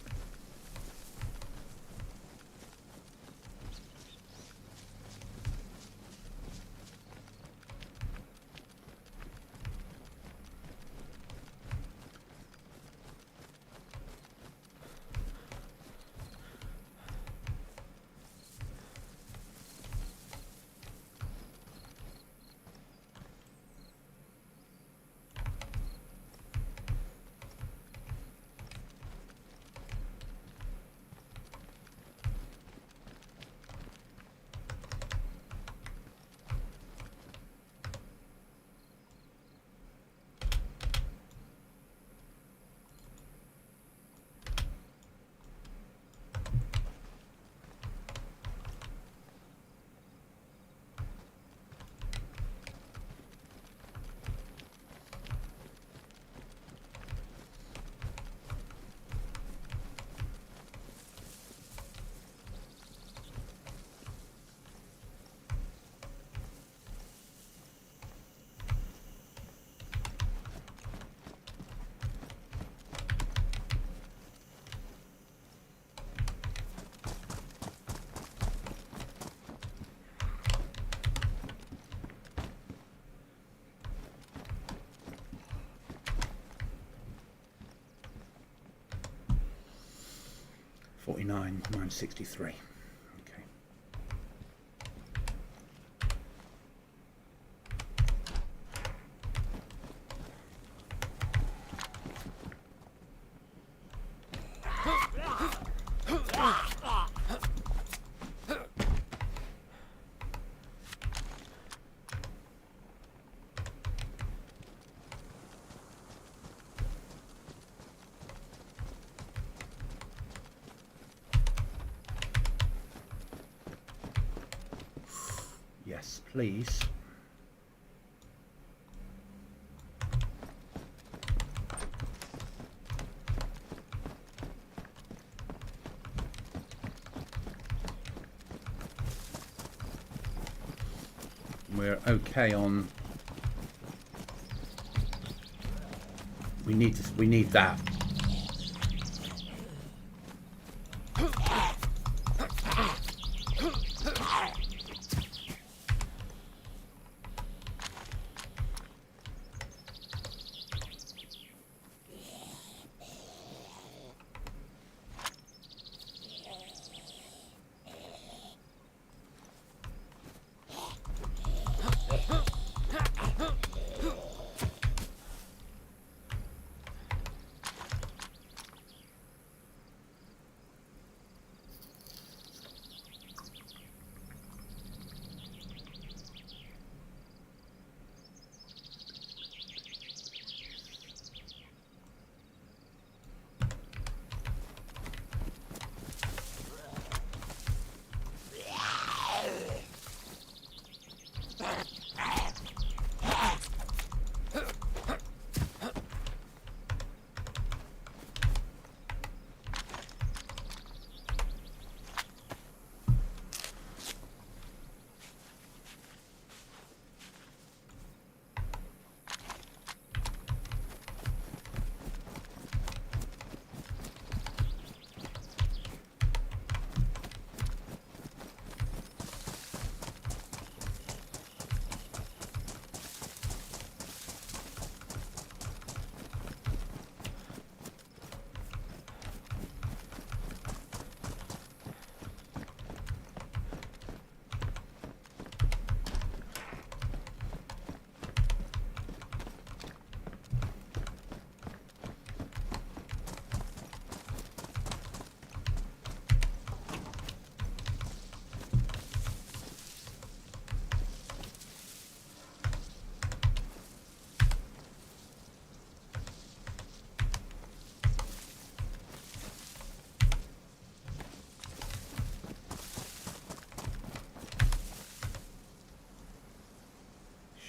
49 minus 63. Okay. Yes, please. We're okay on. We need that.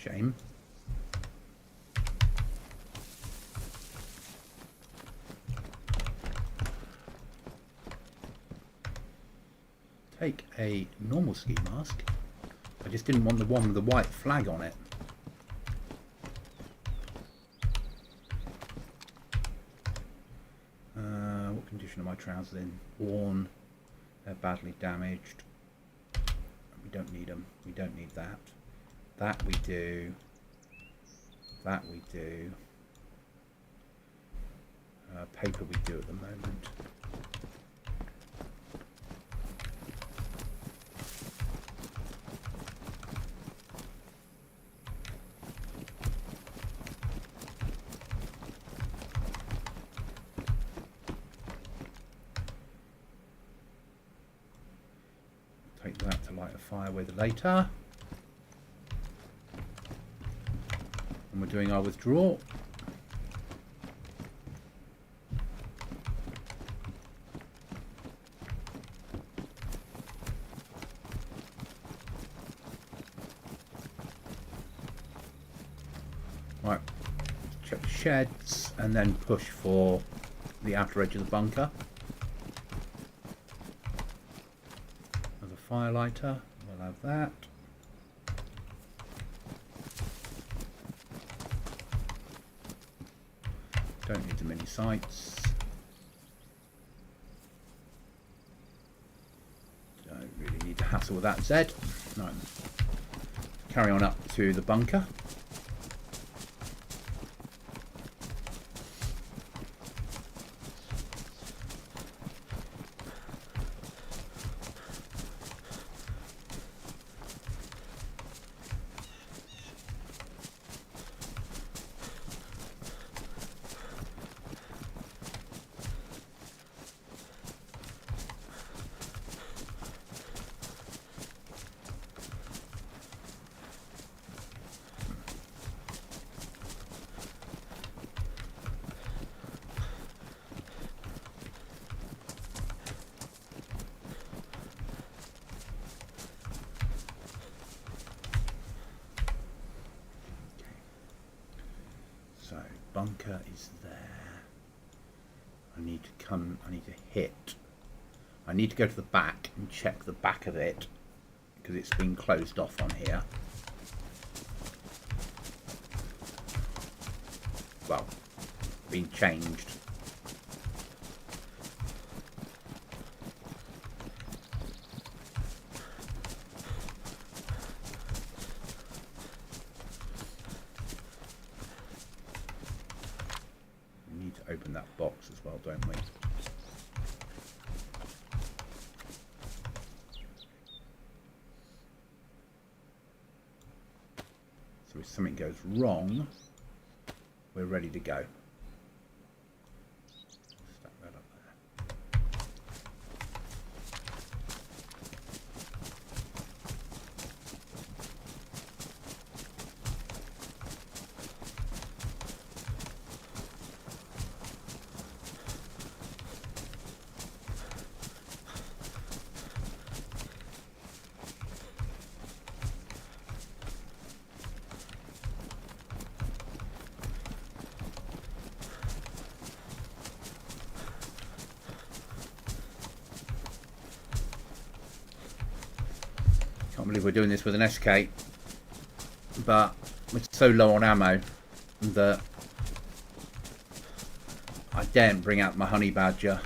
Shame. Take a normal ski mask. I just didn't want the one with the white flag on it. What condition are my trousers in? Worn. They're badly damaged. We don't need them. We don't need that. That we do. That we do. Paper we do at the moment. Take that to light a fire with later. And we're doing our withdrawal. Right, check the sheds and then push for the outer edge of the bunker. With a firelighter, we'll have that. Don't need the mini sights. Don't really need to hassle with that Z. No. Carry on up to the bunker. bunker is there. I need to hit. I need to go to the back and check the back of it because it's been closed off on here. Well, been changed. We need to open that box as well, don't we? So if something goes wrong, we're ready to go. Stack that up there. Can't believe we're doing this with an SK, but we're so low on ammo that I daren't bring out my honey badger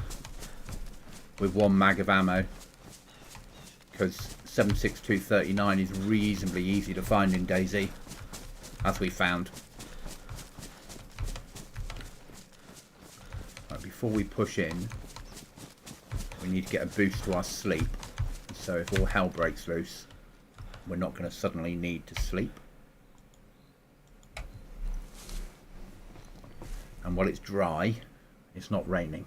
with one mag of ammo because 7.6239 is reasonably easy to find in DayZ, as we found. Right, before we push in, we need to get a boost to our sleep, so if all hell breaks loose, we're not going to suddenly need to sleep. And while it's dry, it's not raining.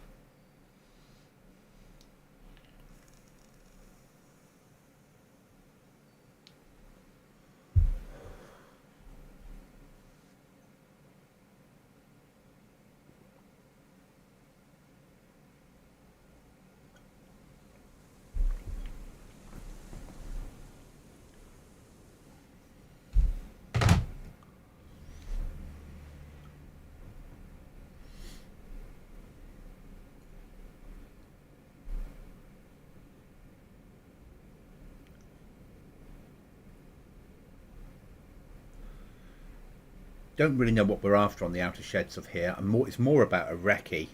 Don't really know what we're after on the outer sheds of here. It's more about a recce,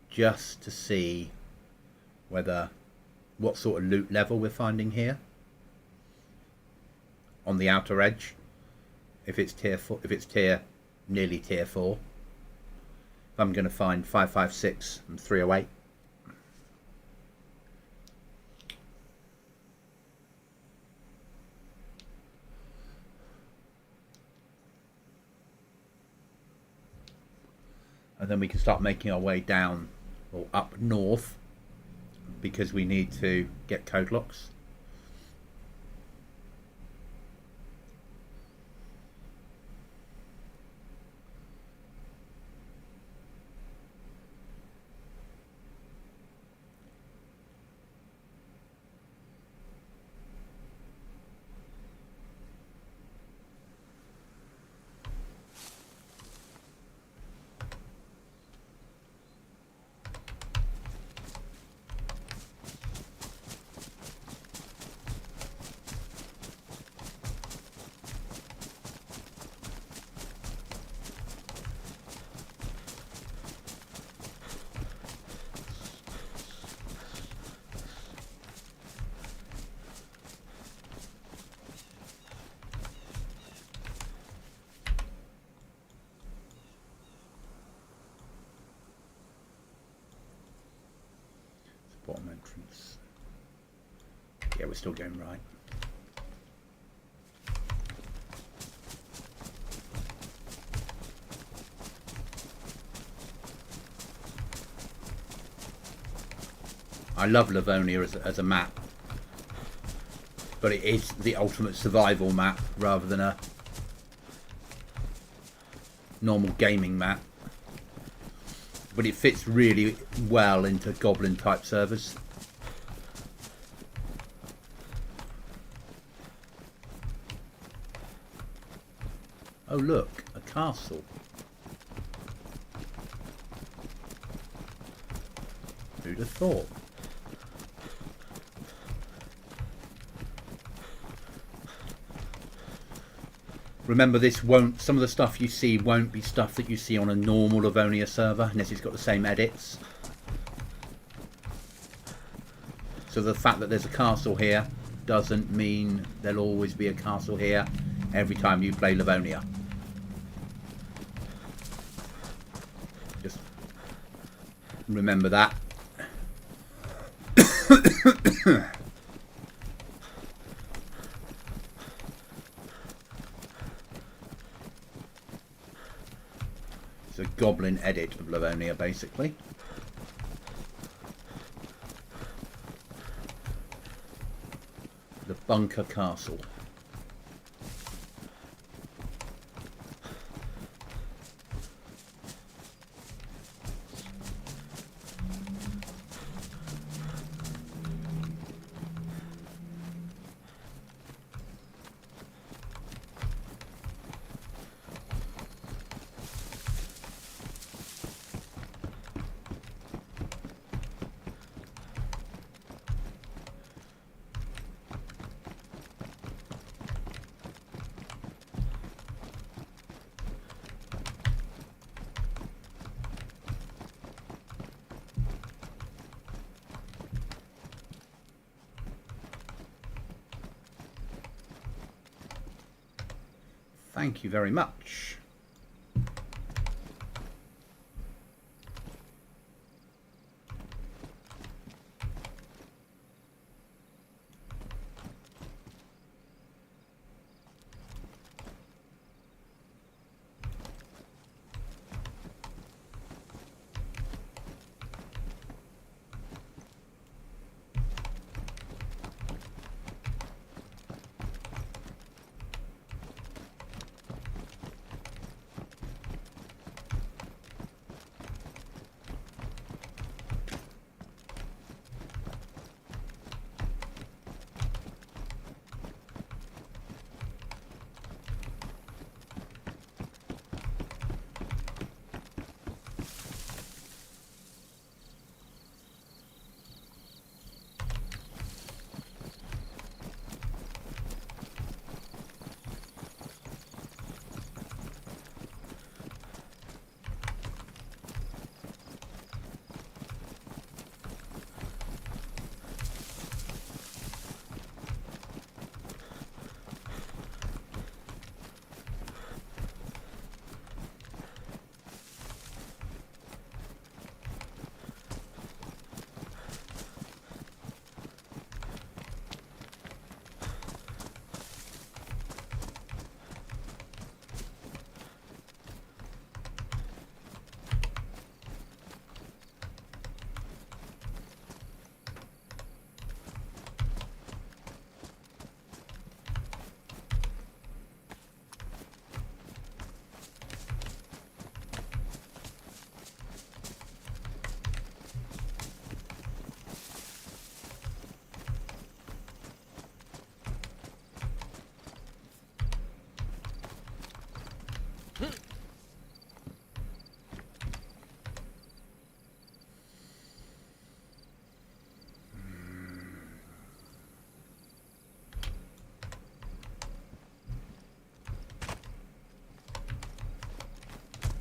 just to see what sort of loot level we're finding here on the outer edge. If it's tier 4, if it's nearly tier 4, if I'm going to find 556 and 308. And then we can start making our way down or up north because we need to get code locks. Bottom entrance. Yeah, we're still going right. I love Livonia as a map, but it is the ultimate survival map rather than a normal gaming map. But it fits really well into Goblin type servers. Oh look, a castle. Who'd have thought? Remember, this won't. Some of the stuff you see won't be stuff that you see on a normal Livonia server, unless it's got the same edits. So the fact that there's a castle here doesn't mean there'll always be a castle here every time you play Livonia. Just remember that. It's a goblin edit of Livonia, basically. The Bunker Castle. Thank you very much.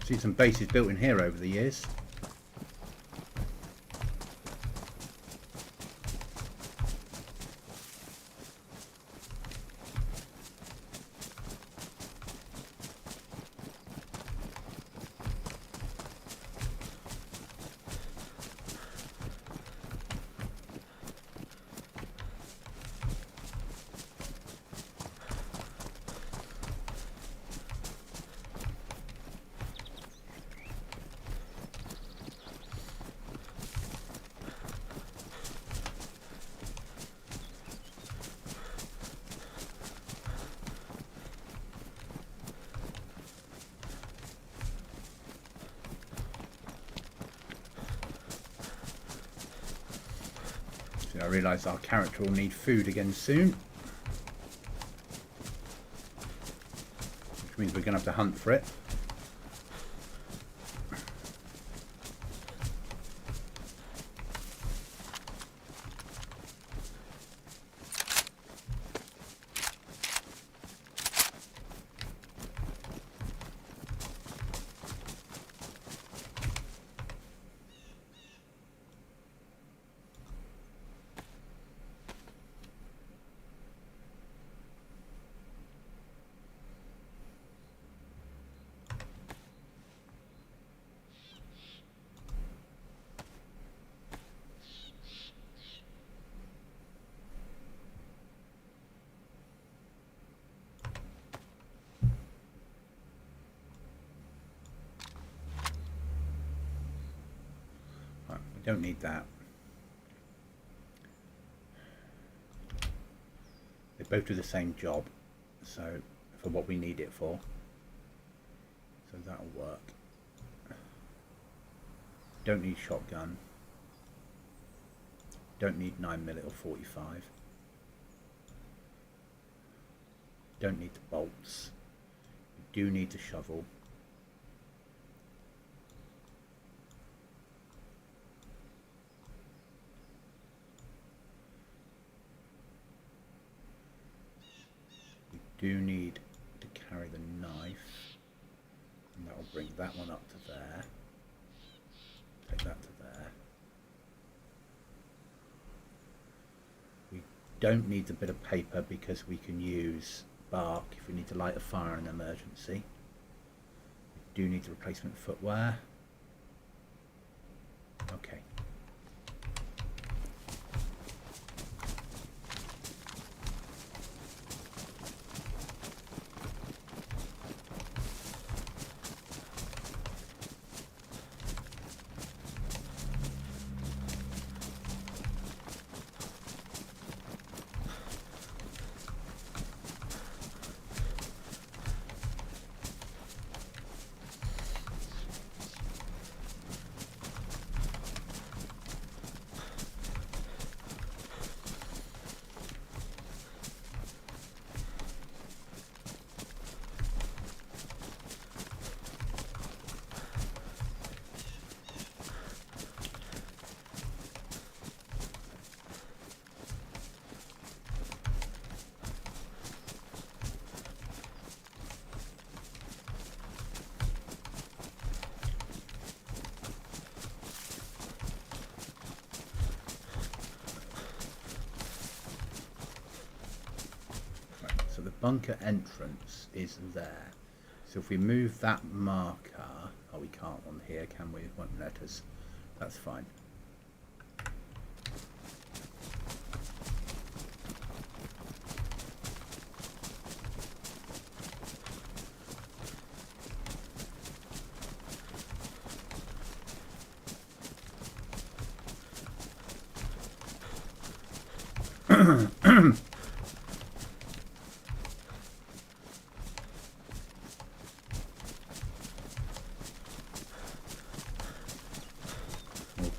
See some bases built in here over the years. I realise our character will need food again soon, which means we're going to have to hunt for it. We don't need that. They both do the same job, so for what we need it for. So that'll work. Don't need shotgun. Don't need 9mm or 45. Don't need the bolts. We do need the shovel. We do need to carry the knife, and that will bring that one up to there. Take that to there. We don't need the bit of paper because we can use bark if we need to light a fire in an emergency. We do need the replacement footwear. Okay. Bunker entrance is there, so if we move that marker, oh, we can't on here, can we? It won't let us. That's fine.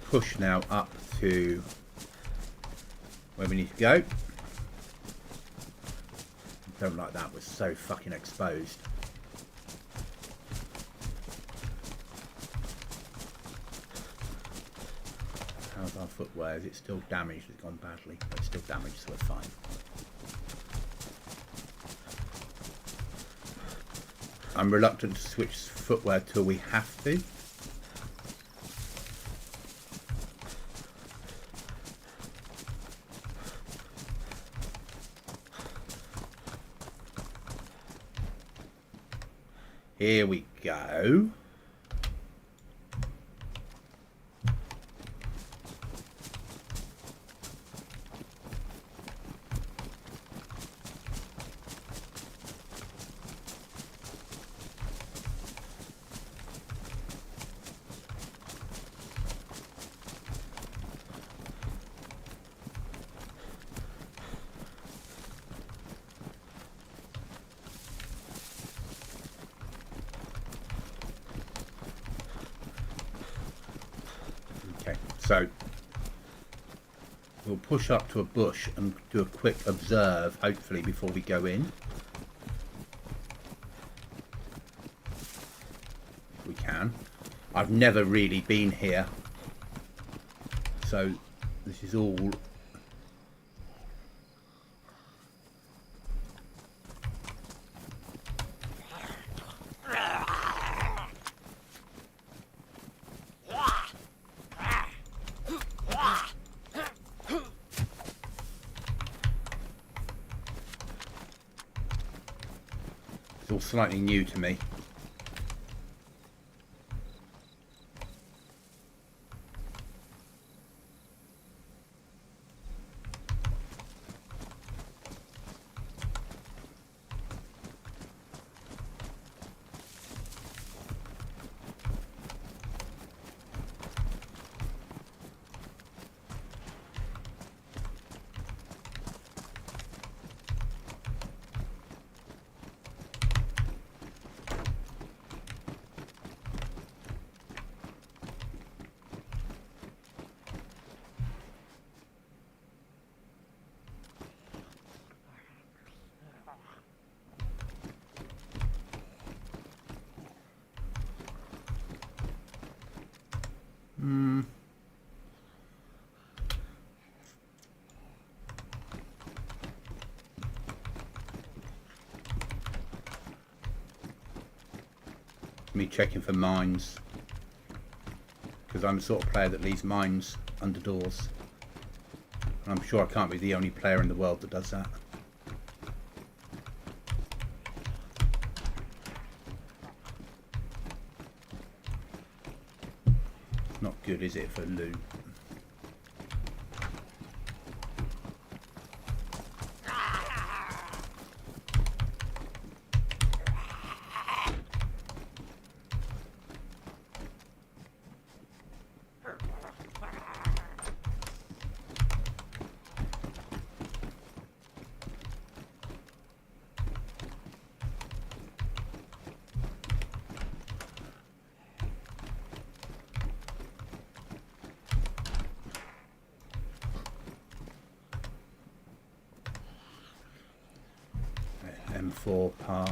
Push now up to where we need to go. Don't like that, we're so fucking exposed. How's our footwear? Is it still damaged? It's gone badly, but it's still damaged, so we're fine. I'm reluctant to switch footwear till we have to. Here we go. So we'll push up to a bush and do a quick observe, hopefully, before we go in. If we can. I've never really been here, so this is all slightly new to me. me checking for mines, because I'm the sort of player that leaves mines under doors. And I'm sure I can't be the only player in the world that does that. Not good, is it, for loot? M4 part.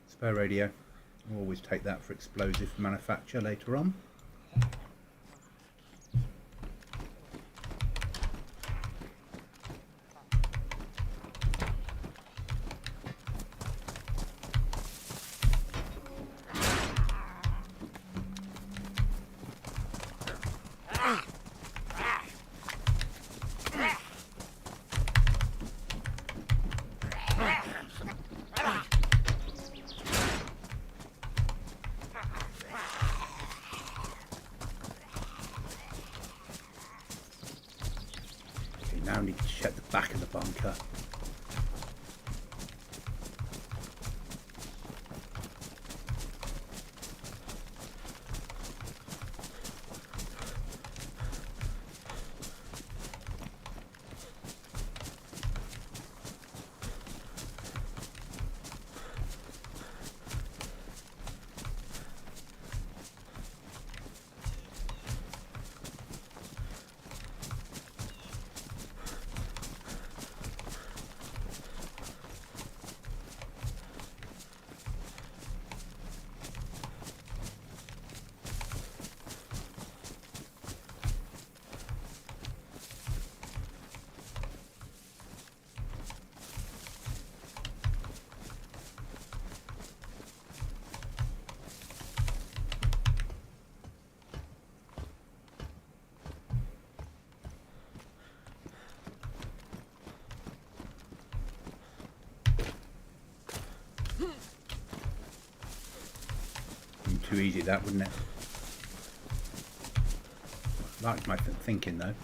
Spare radio. I'll always take that for explosive manufacture later on. Now I need to check the back of the bunker. Too easy that, wouldn't it? Liked my thinking though.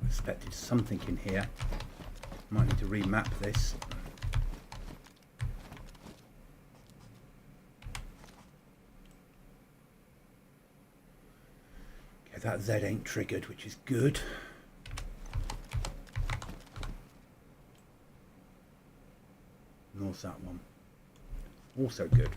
Expected something in here. Might need to remap this. Okay, that Z ain't triggered, which is good. Nor's that one. Also good.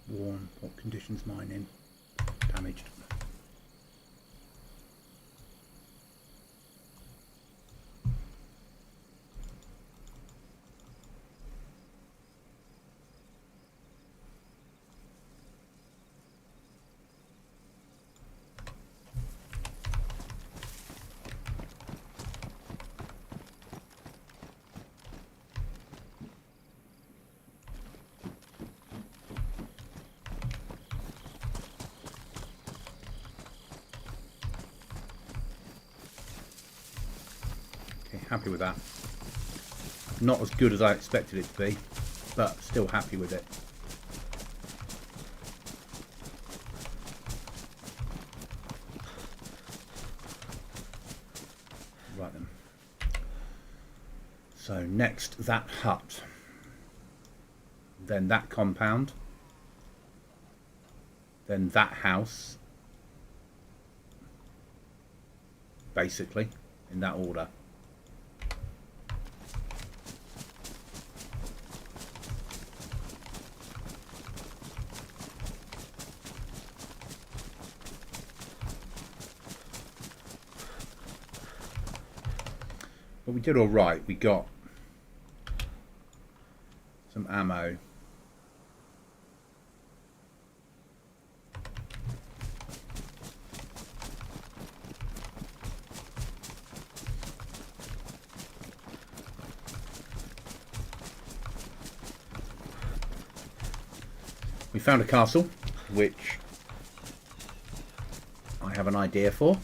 Worn. What condition's mine in? Damaged. happy with that. Not as good as I expected it to be, but still happy with it. Right then. So next, that hut. Then that compound. Then that house. Basically, in that order. But we did all right. We got some ammo. We found a castle, which I have an idea for.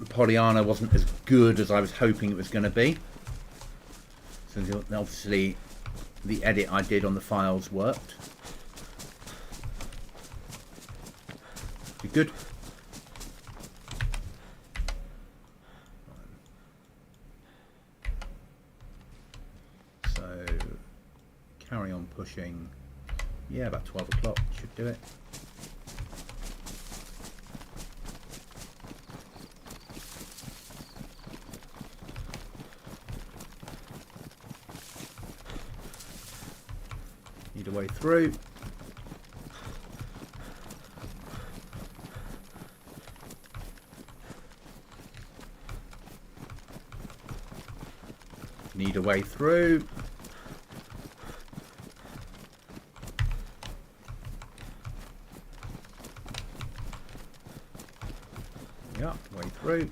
Pollyanna wasn't as good as I was hoping it was going to be. So obviously the edit I did on the files worked. Good. So carry on pushing. Yeah, about 12 o'clock should do it. Need a way through. Need a way through. Yeah, way through.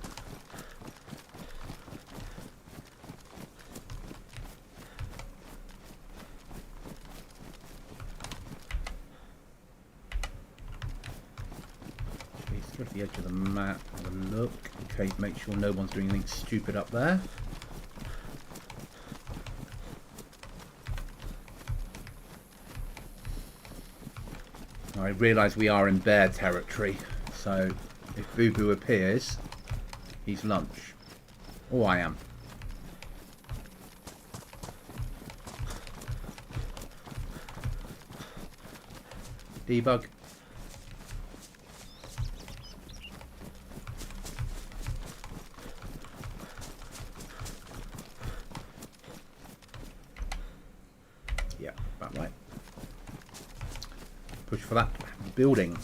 Go to the edge of the map, have a look. Okay, make sure no one's doing anything stupid up there. I realise we are in bear territory, so if Boo Boo appears, he's lunch. Or I am. Debug. Yeah, about right. Push for that building.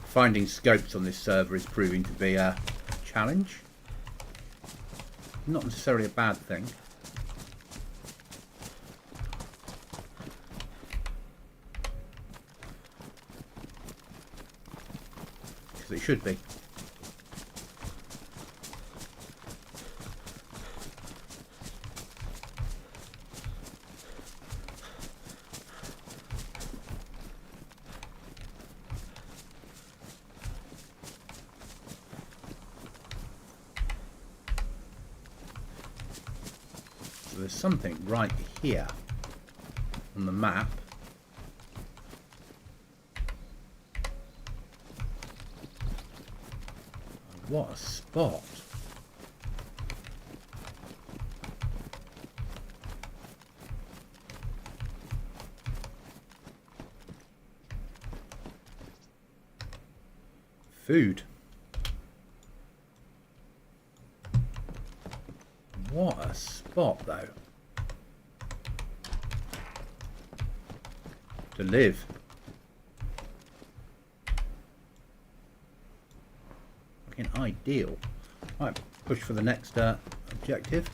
Finding scopes on this server is proving to be a challenge. Not necessarily a bad thing. Because it should be. There's something right here on the map. What a spot. Food. What a spot, though, to live. looking ideal. Right, push for the next objective.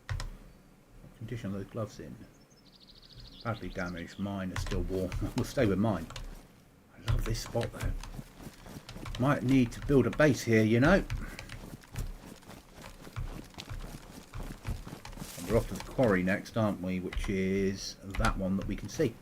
What condition are those gloves in? Badly damaged. Mine are still warm. We'll stay with mine. I love this spot though. Might need to build a base here, you know. And we're off to the quarry next, aren't we? Which is that one that we can see.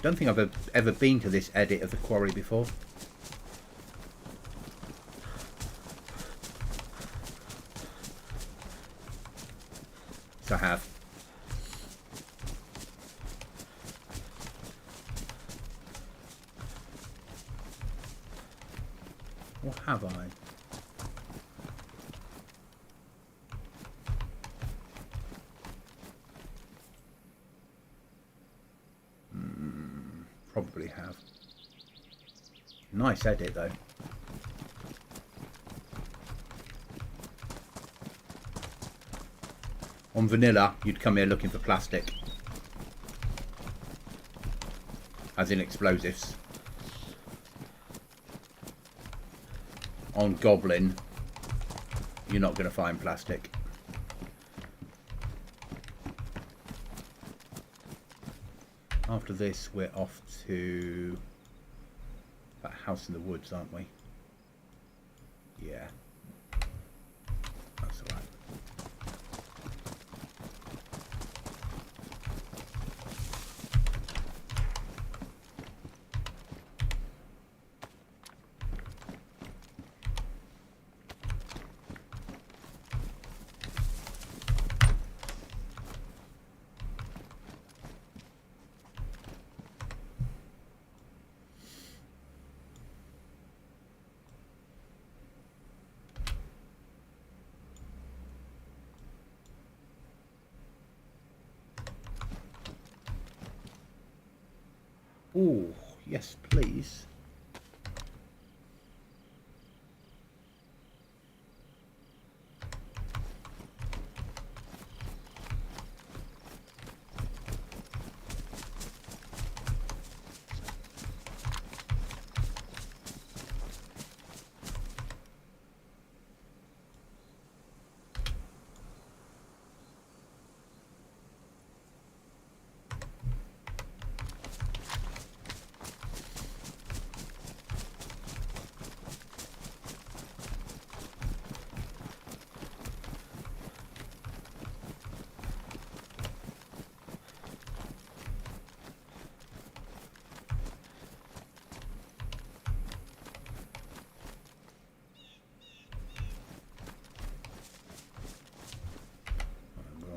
Don't think I've ever been to this edit of the quarry before. So I have. Or have I? Probably have. Nice edit though. On vanilla, you'd come here looking for plastic. As in explosives. On Goblin, you're not going to find plastic. After this, we're off to that house in the woods, aren't we? Yeah. That's all right. Oh, yes, please.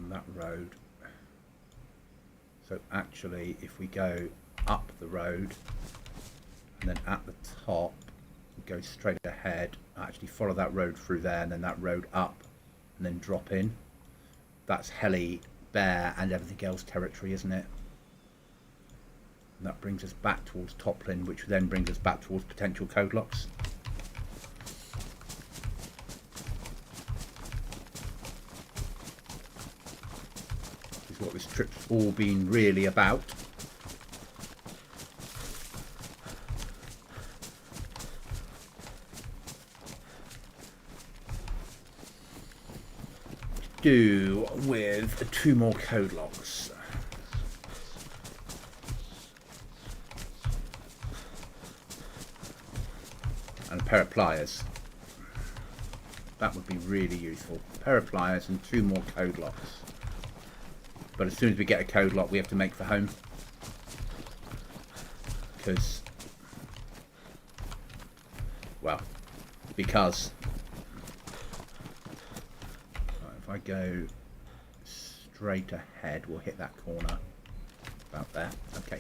That road. So actually, if we go up the road and then at the top go straight ahead, actually follow that road through there and then that road up and then drop in, that's Helly, Bear and everything else territory, isn't it? And that brings us back towards Toplin, which then brings us back towards potential code locks. This is what this trip's all been really about. Do with 2 more code locks. And a pair of pliers. That would be really useful. A pair of pliers and 2 more code locks. But as soon as we get a code lock, we have to make for home. Because if I go straight ahead, we'll hit that corner about there. Okay.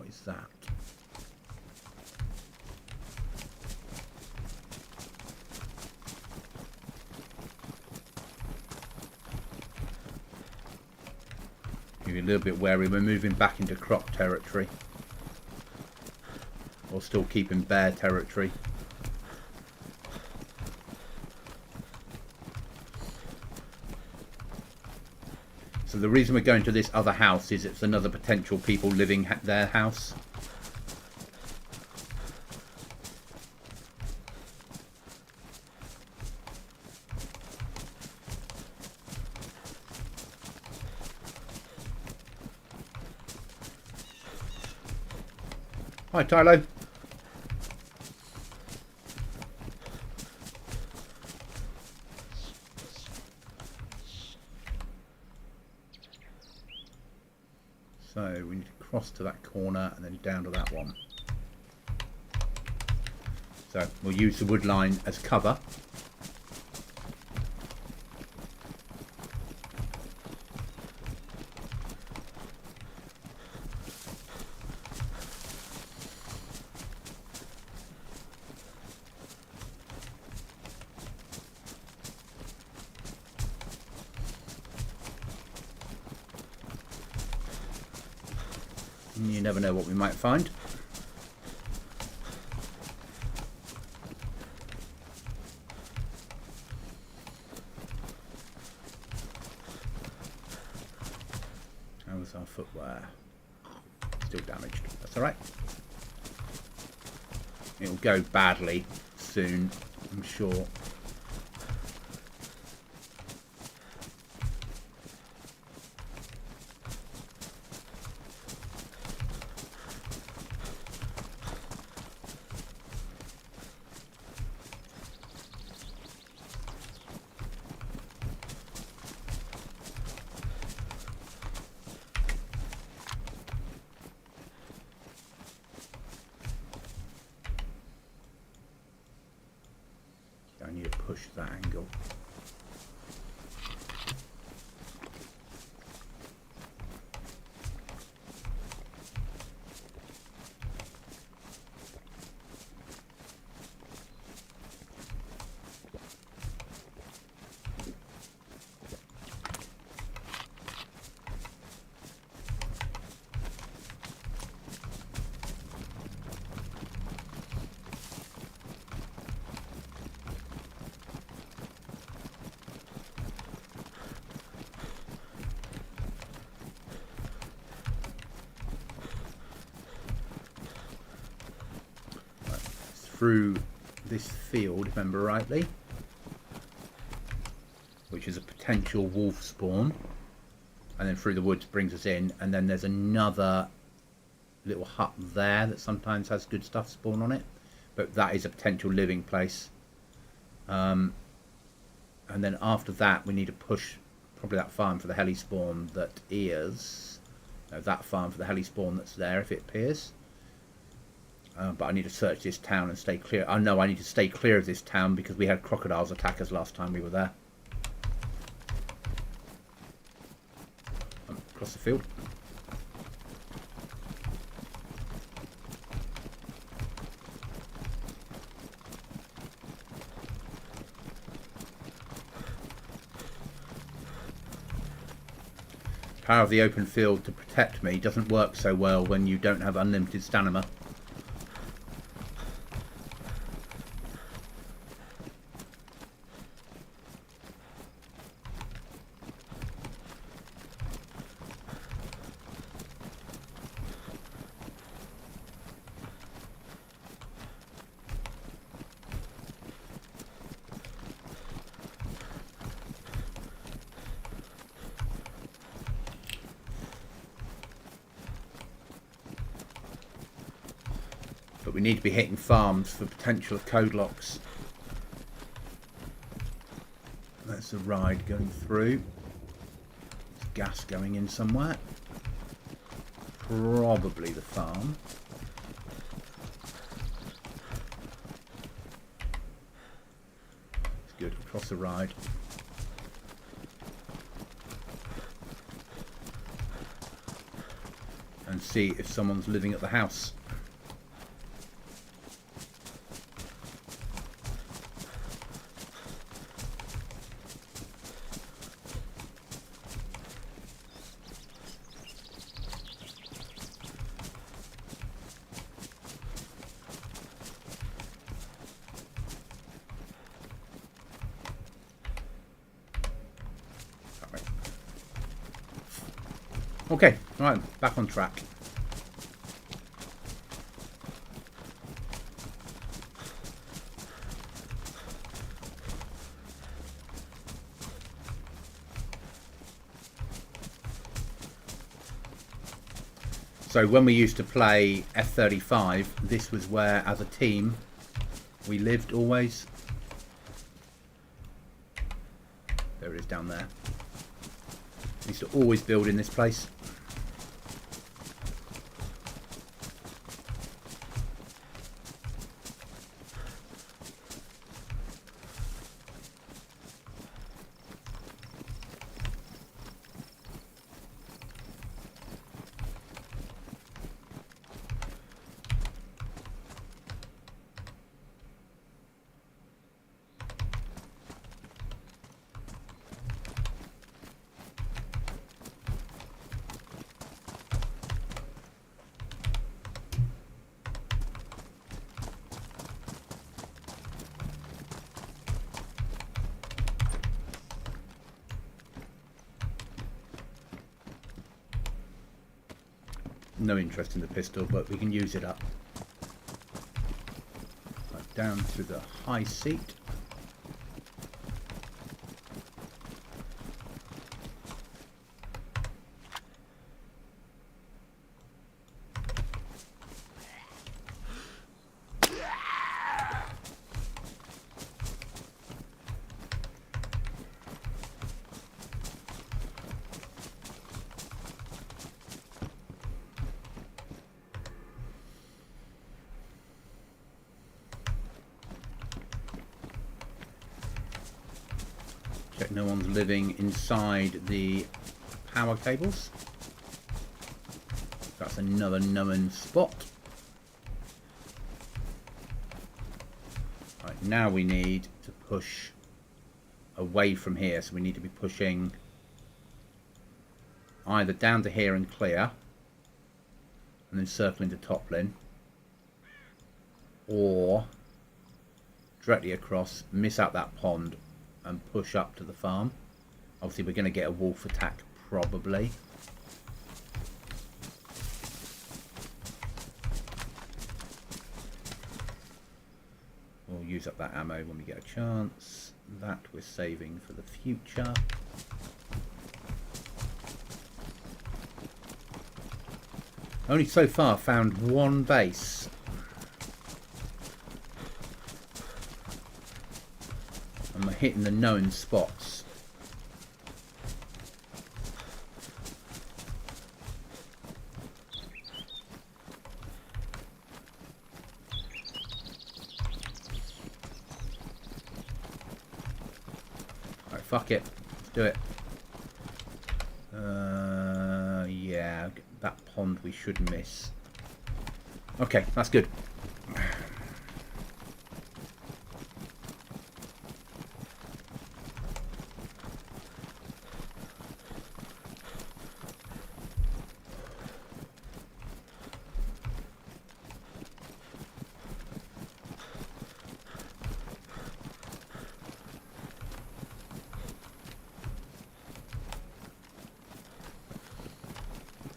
Is that? Maybe a little bit wary. We're moving back into crop territory, or still keeping bear territory. So the reason we're going to this other house is it's another potential people living at their house. Hi, Tylo. So we need to cross to that corner and then down to that one. So we'll use the wood line as cover. You never know what we might find. How was our footwear? Still damaged. That's alright. It'll go badly soon, I'm sure. I need to push that angle. Through this field, if I remember rightly, which is a potential wolf spawn, and then through the woods brings us in, and then there's another little hut there that sometimes has good stuff spawn on it, but that is a potential living place. And then after that, we need to push probably that farm for the heli spawn that is... No, that farm for the heli spawn that's there, if it appears. But I need to search this town and stay clear. I know I need to stay clear of this town because we had crocodiles attack us last time we were there. Across the field. Power of the open field to protect me doesn't work so well when you don't have unlimited stamina. But we need to be hitting farms for potential code locks. That's a ride going through. There's gas going in somewhere. Probably the farm. It's good. Across the ride. And see if someone's living at the house. Okay, right, back on track. So when we used to play F-35, this was where, as a team, we lived always. There it is down there. We used to always build in this place. No interest in the pistol, but we can use it up. Right, down to the high seat. Check no one's living inside the power cables. That's another known spot. Right, now we need to push away from here, so we need to be pushing either down to here and clear, and then circling to Toplin, or directly across, miss out that pond, and push up to the farm. Obviously we're going to get a wolf attack probably. We'll use up that ammo when we get a chance. That we're saving for the future. Only so far found one base. I'm hitting the known spots. Alright, fuck it. Let's do it. Yeah, that pond we should miss. Okay, that's good.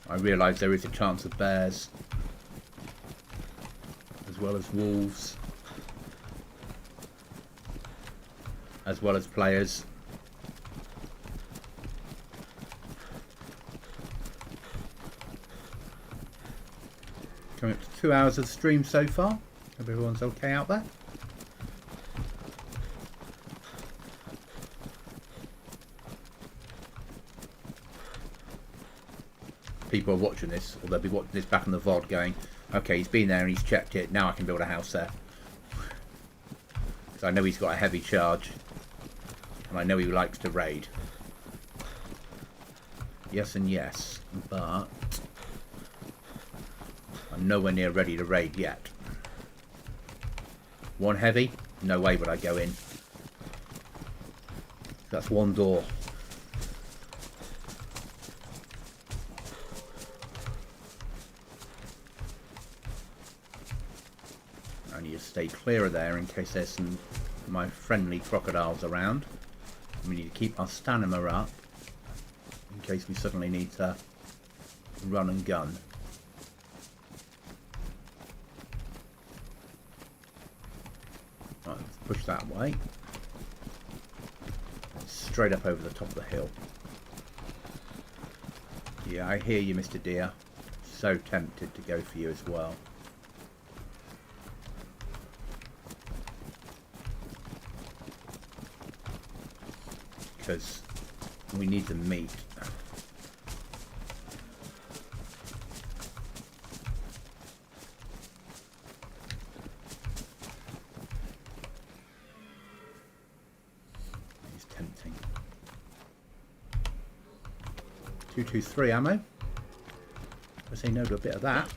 I realise there is a chance of bears, as well as wolves, as well as players. Coming up to 2 hours of stream so far. Hope everyone's okay out there. People are watching this, or they'll be watching this back on the VOD going, okay, he's been there and he's checked it, now I can build a house there. Because I know he's got a heavy charge, and I know he likes to raid. Yes and yes, but I'm nowhere near ready to raid yet. One heavy? No way would I go in. That's one door. I need to stay clear of there in case there's some my friendly crocodiles around. We need to keep our stamina up in case we suddenly need to run and gun. Right, let's push that way. Straight up over the top of the hill. Yeah, I hear you, Mr. Deer. So tempted to go for you as well. Because we need the meat. It's tempting. 223 ammo. I say no to a bit of that.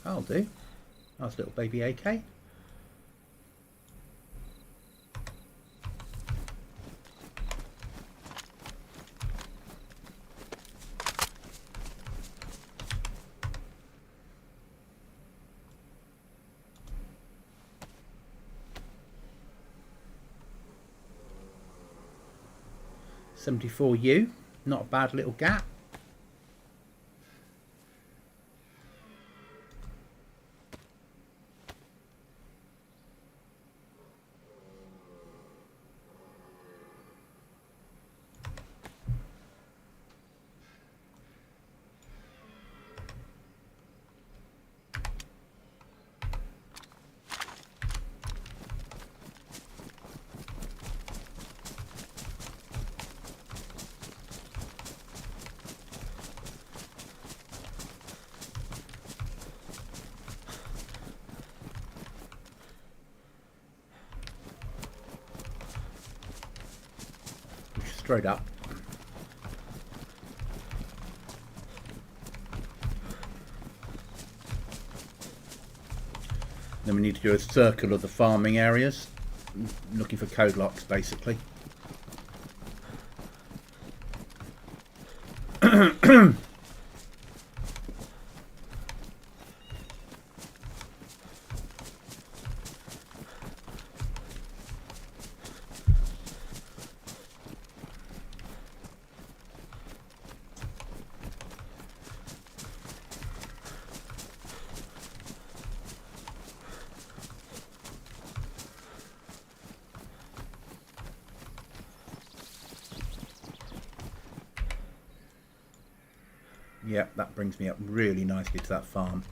I'll do. Nice little baby AK. .74U, not a bad little gap. Straight up. Then we need to do a circle of the farming areas, looking for code locks basically. Yep, that brings me up really nicely to that farm.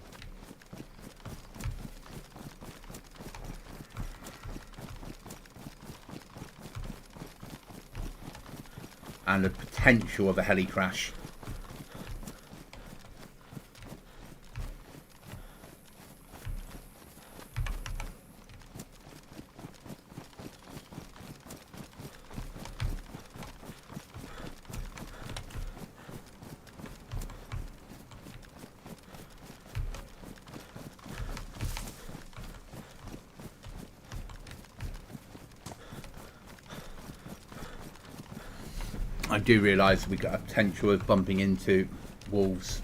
And the potential of a heli crash. I do realise we've got a potential of bumping into wolves.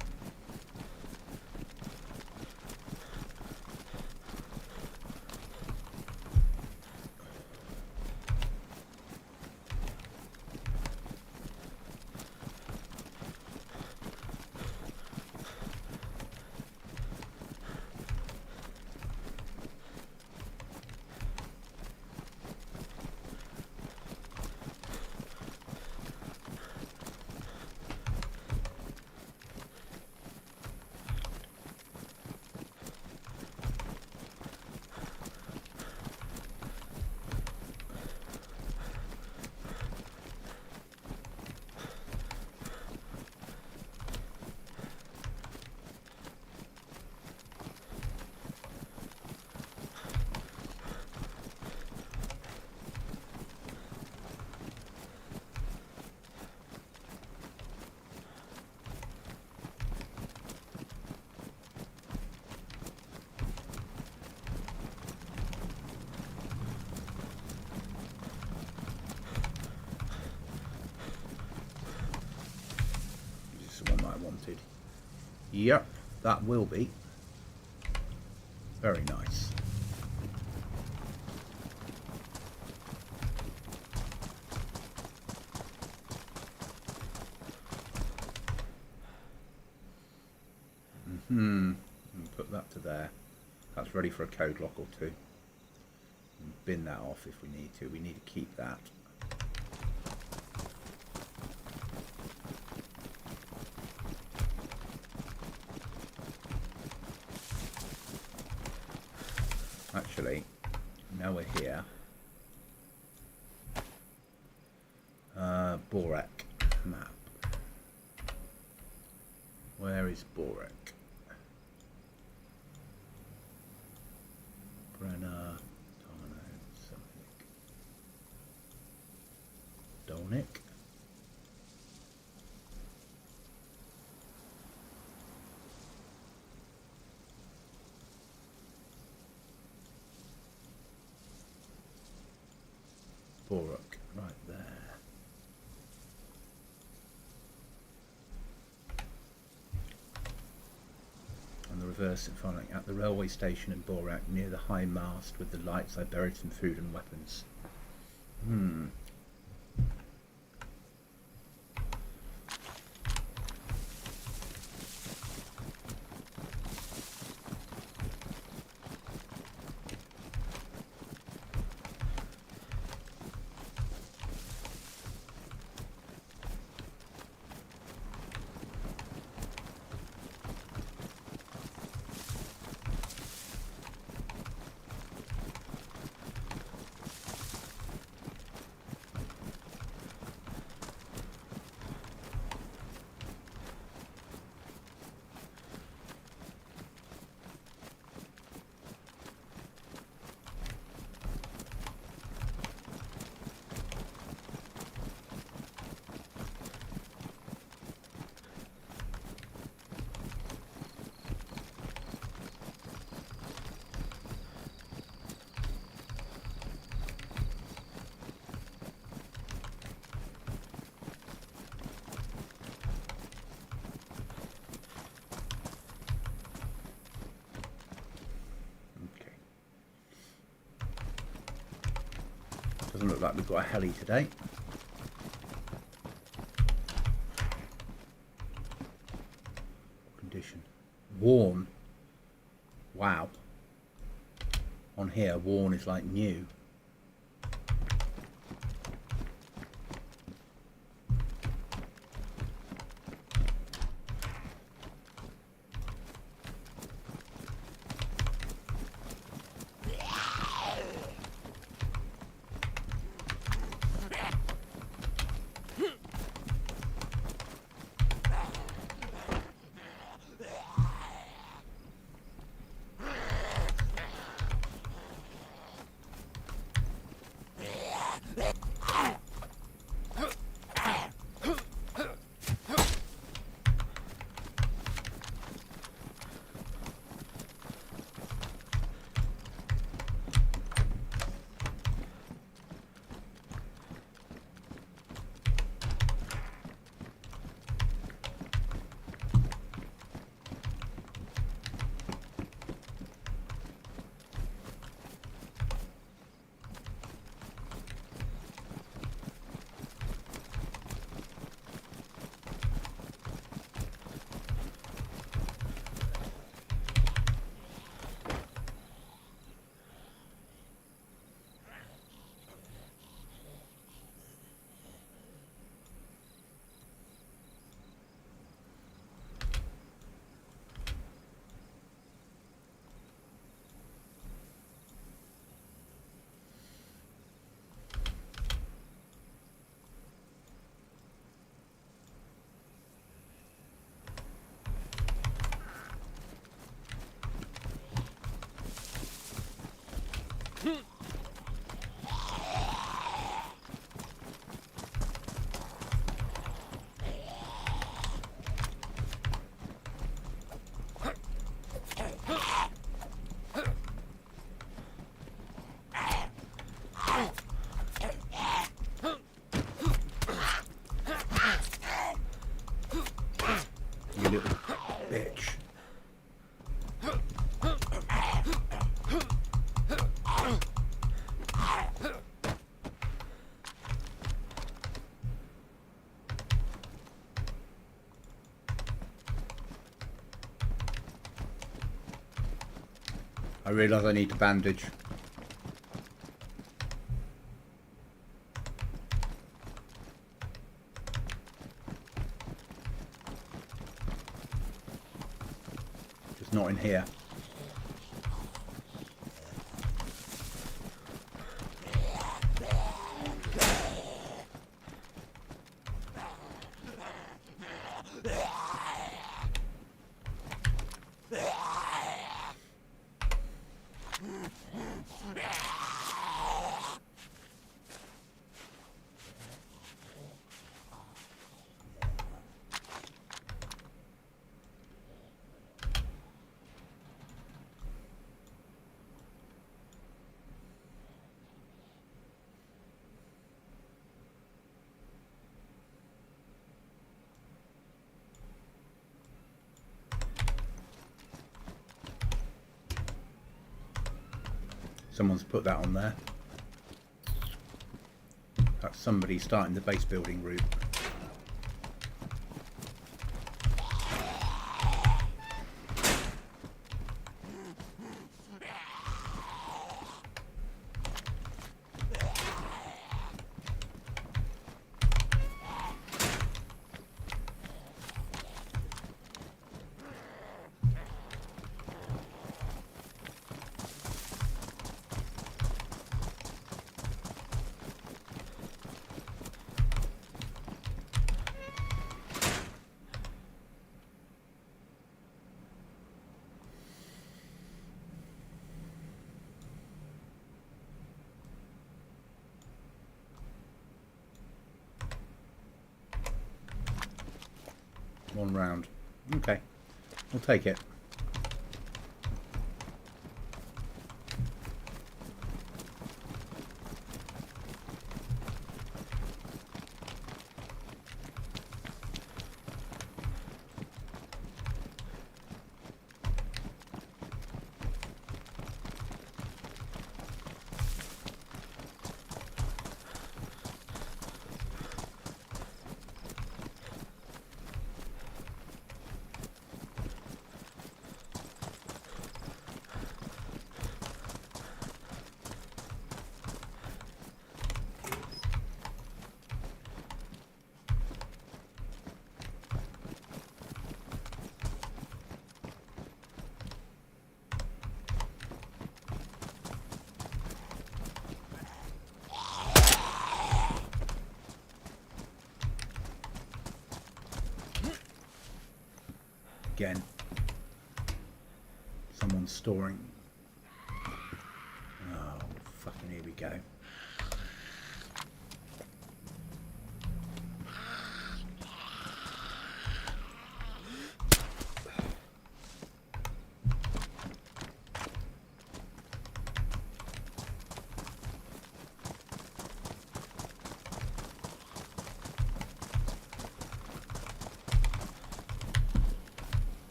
Yep, that will be very nice. Put that to there. That's ready for a code lock or two. And bin that off if we need to. We need to keep that. Actually, now we're here. Borek map. Where is Borek? Brenner, Tarno, Dolnik. Borek, right there. And the reverse and following at the railway station in Borek, near the high mast with the lights, I buried some food and weapons. Doesn't look like we've got a heli today. Condition. Worn. Wow. On here, worn is like new. You little bitch. I realise I need to bandage. Just not in here. Someone's put that on there. That's somebody starting the base building route. One round. Okay, we'll take it. Again, someone's storing. Oh, fucking here we go.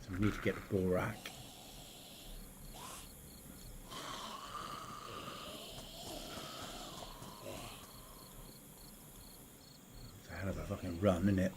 We need to get the borak. It's a hell of a fucking run, isn't it?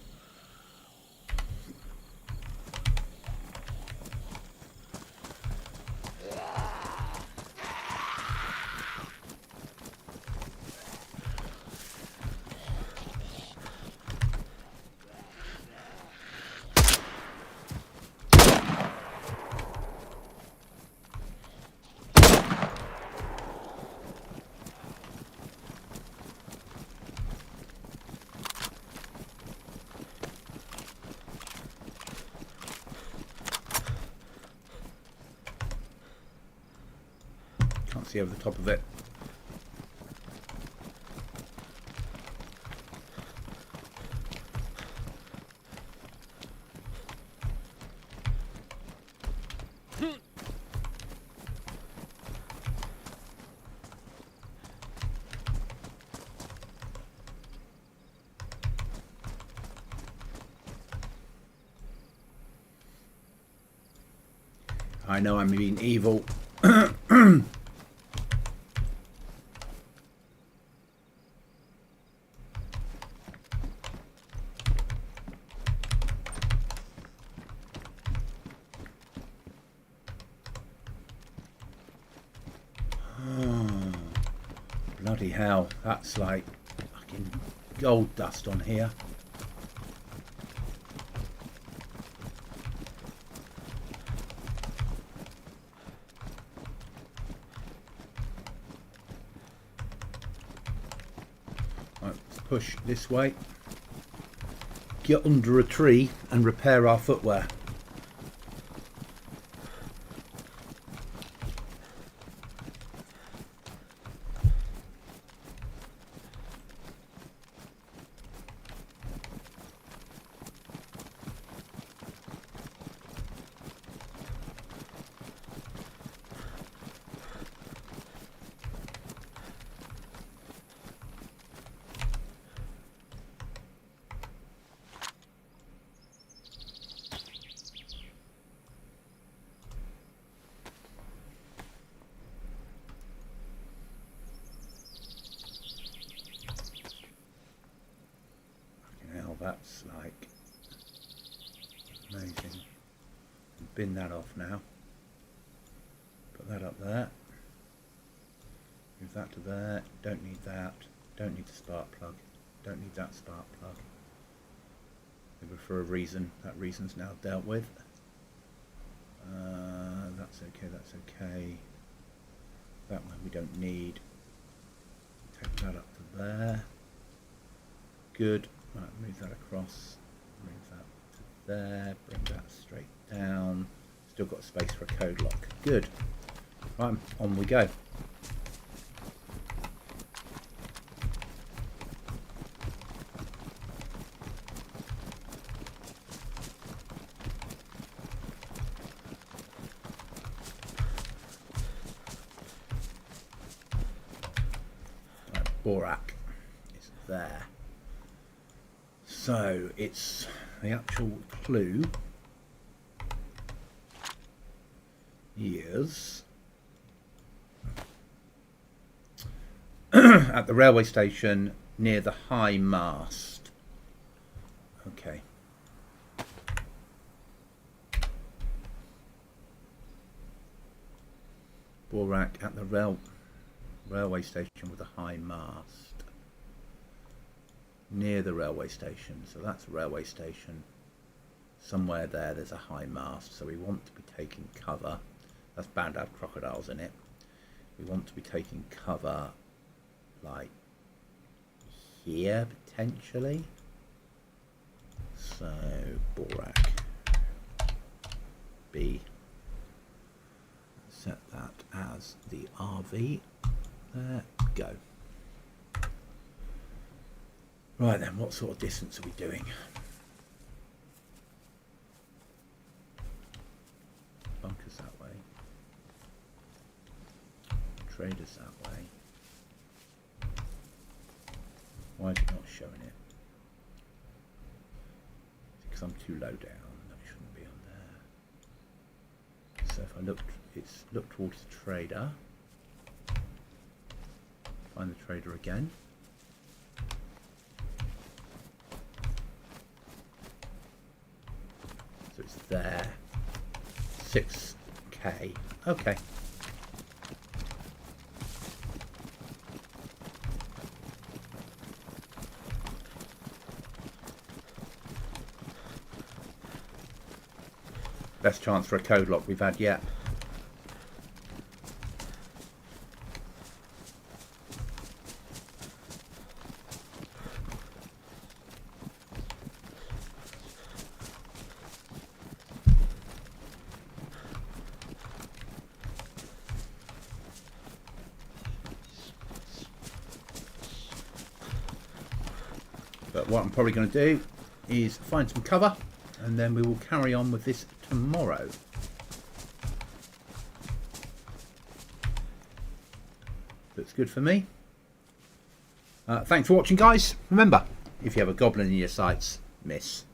See over the top of it. I know I'm being evil. Bloody hell, that's like fucking gold dust on here. Right, let's push this way. Get under a tree and repair our footwear. That's like amazing. Bin that off now. Put that up there. Move that to there. Don't need that. Don't need the spark plug. Don't need that spark plug. Maybe for a reason. That reason's now dealt with. That's okay. That's okay. That one we don't need. Take that up to there. Good. Right, move that across, move that to there, bring that straight down. Still got space for a code lock. Good. Right, on we go. Right, Borak is there. So it's the actual clue is at the railway station near the high mast. Okay. Borak at the railway station with a high mast. Near the railway station, so that's a railway station. Somewhere there's a high mast, so we want to be taking cover. That's bound to have crocodiles in it. We want to be taking cover like here potentially. So Borak B. Set that as the RV. There we go. Right then, what sort of distance are we doing? Bunkers that way. Traders that way. Why is it not showing it? Because I'm too low down. That shouldn't be on there. So if I look towards the trader. Find the trader again. It's there. 6k. Okay. Best chance for a code lock we've had yet. But what I'm probably going to do is find some cover and then we will carry on with this tomorrow. Looks good for me. Thanks for watching, guys. Remember, if you have a goblin in your sights, miss.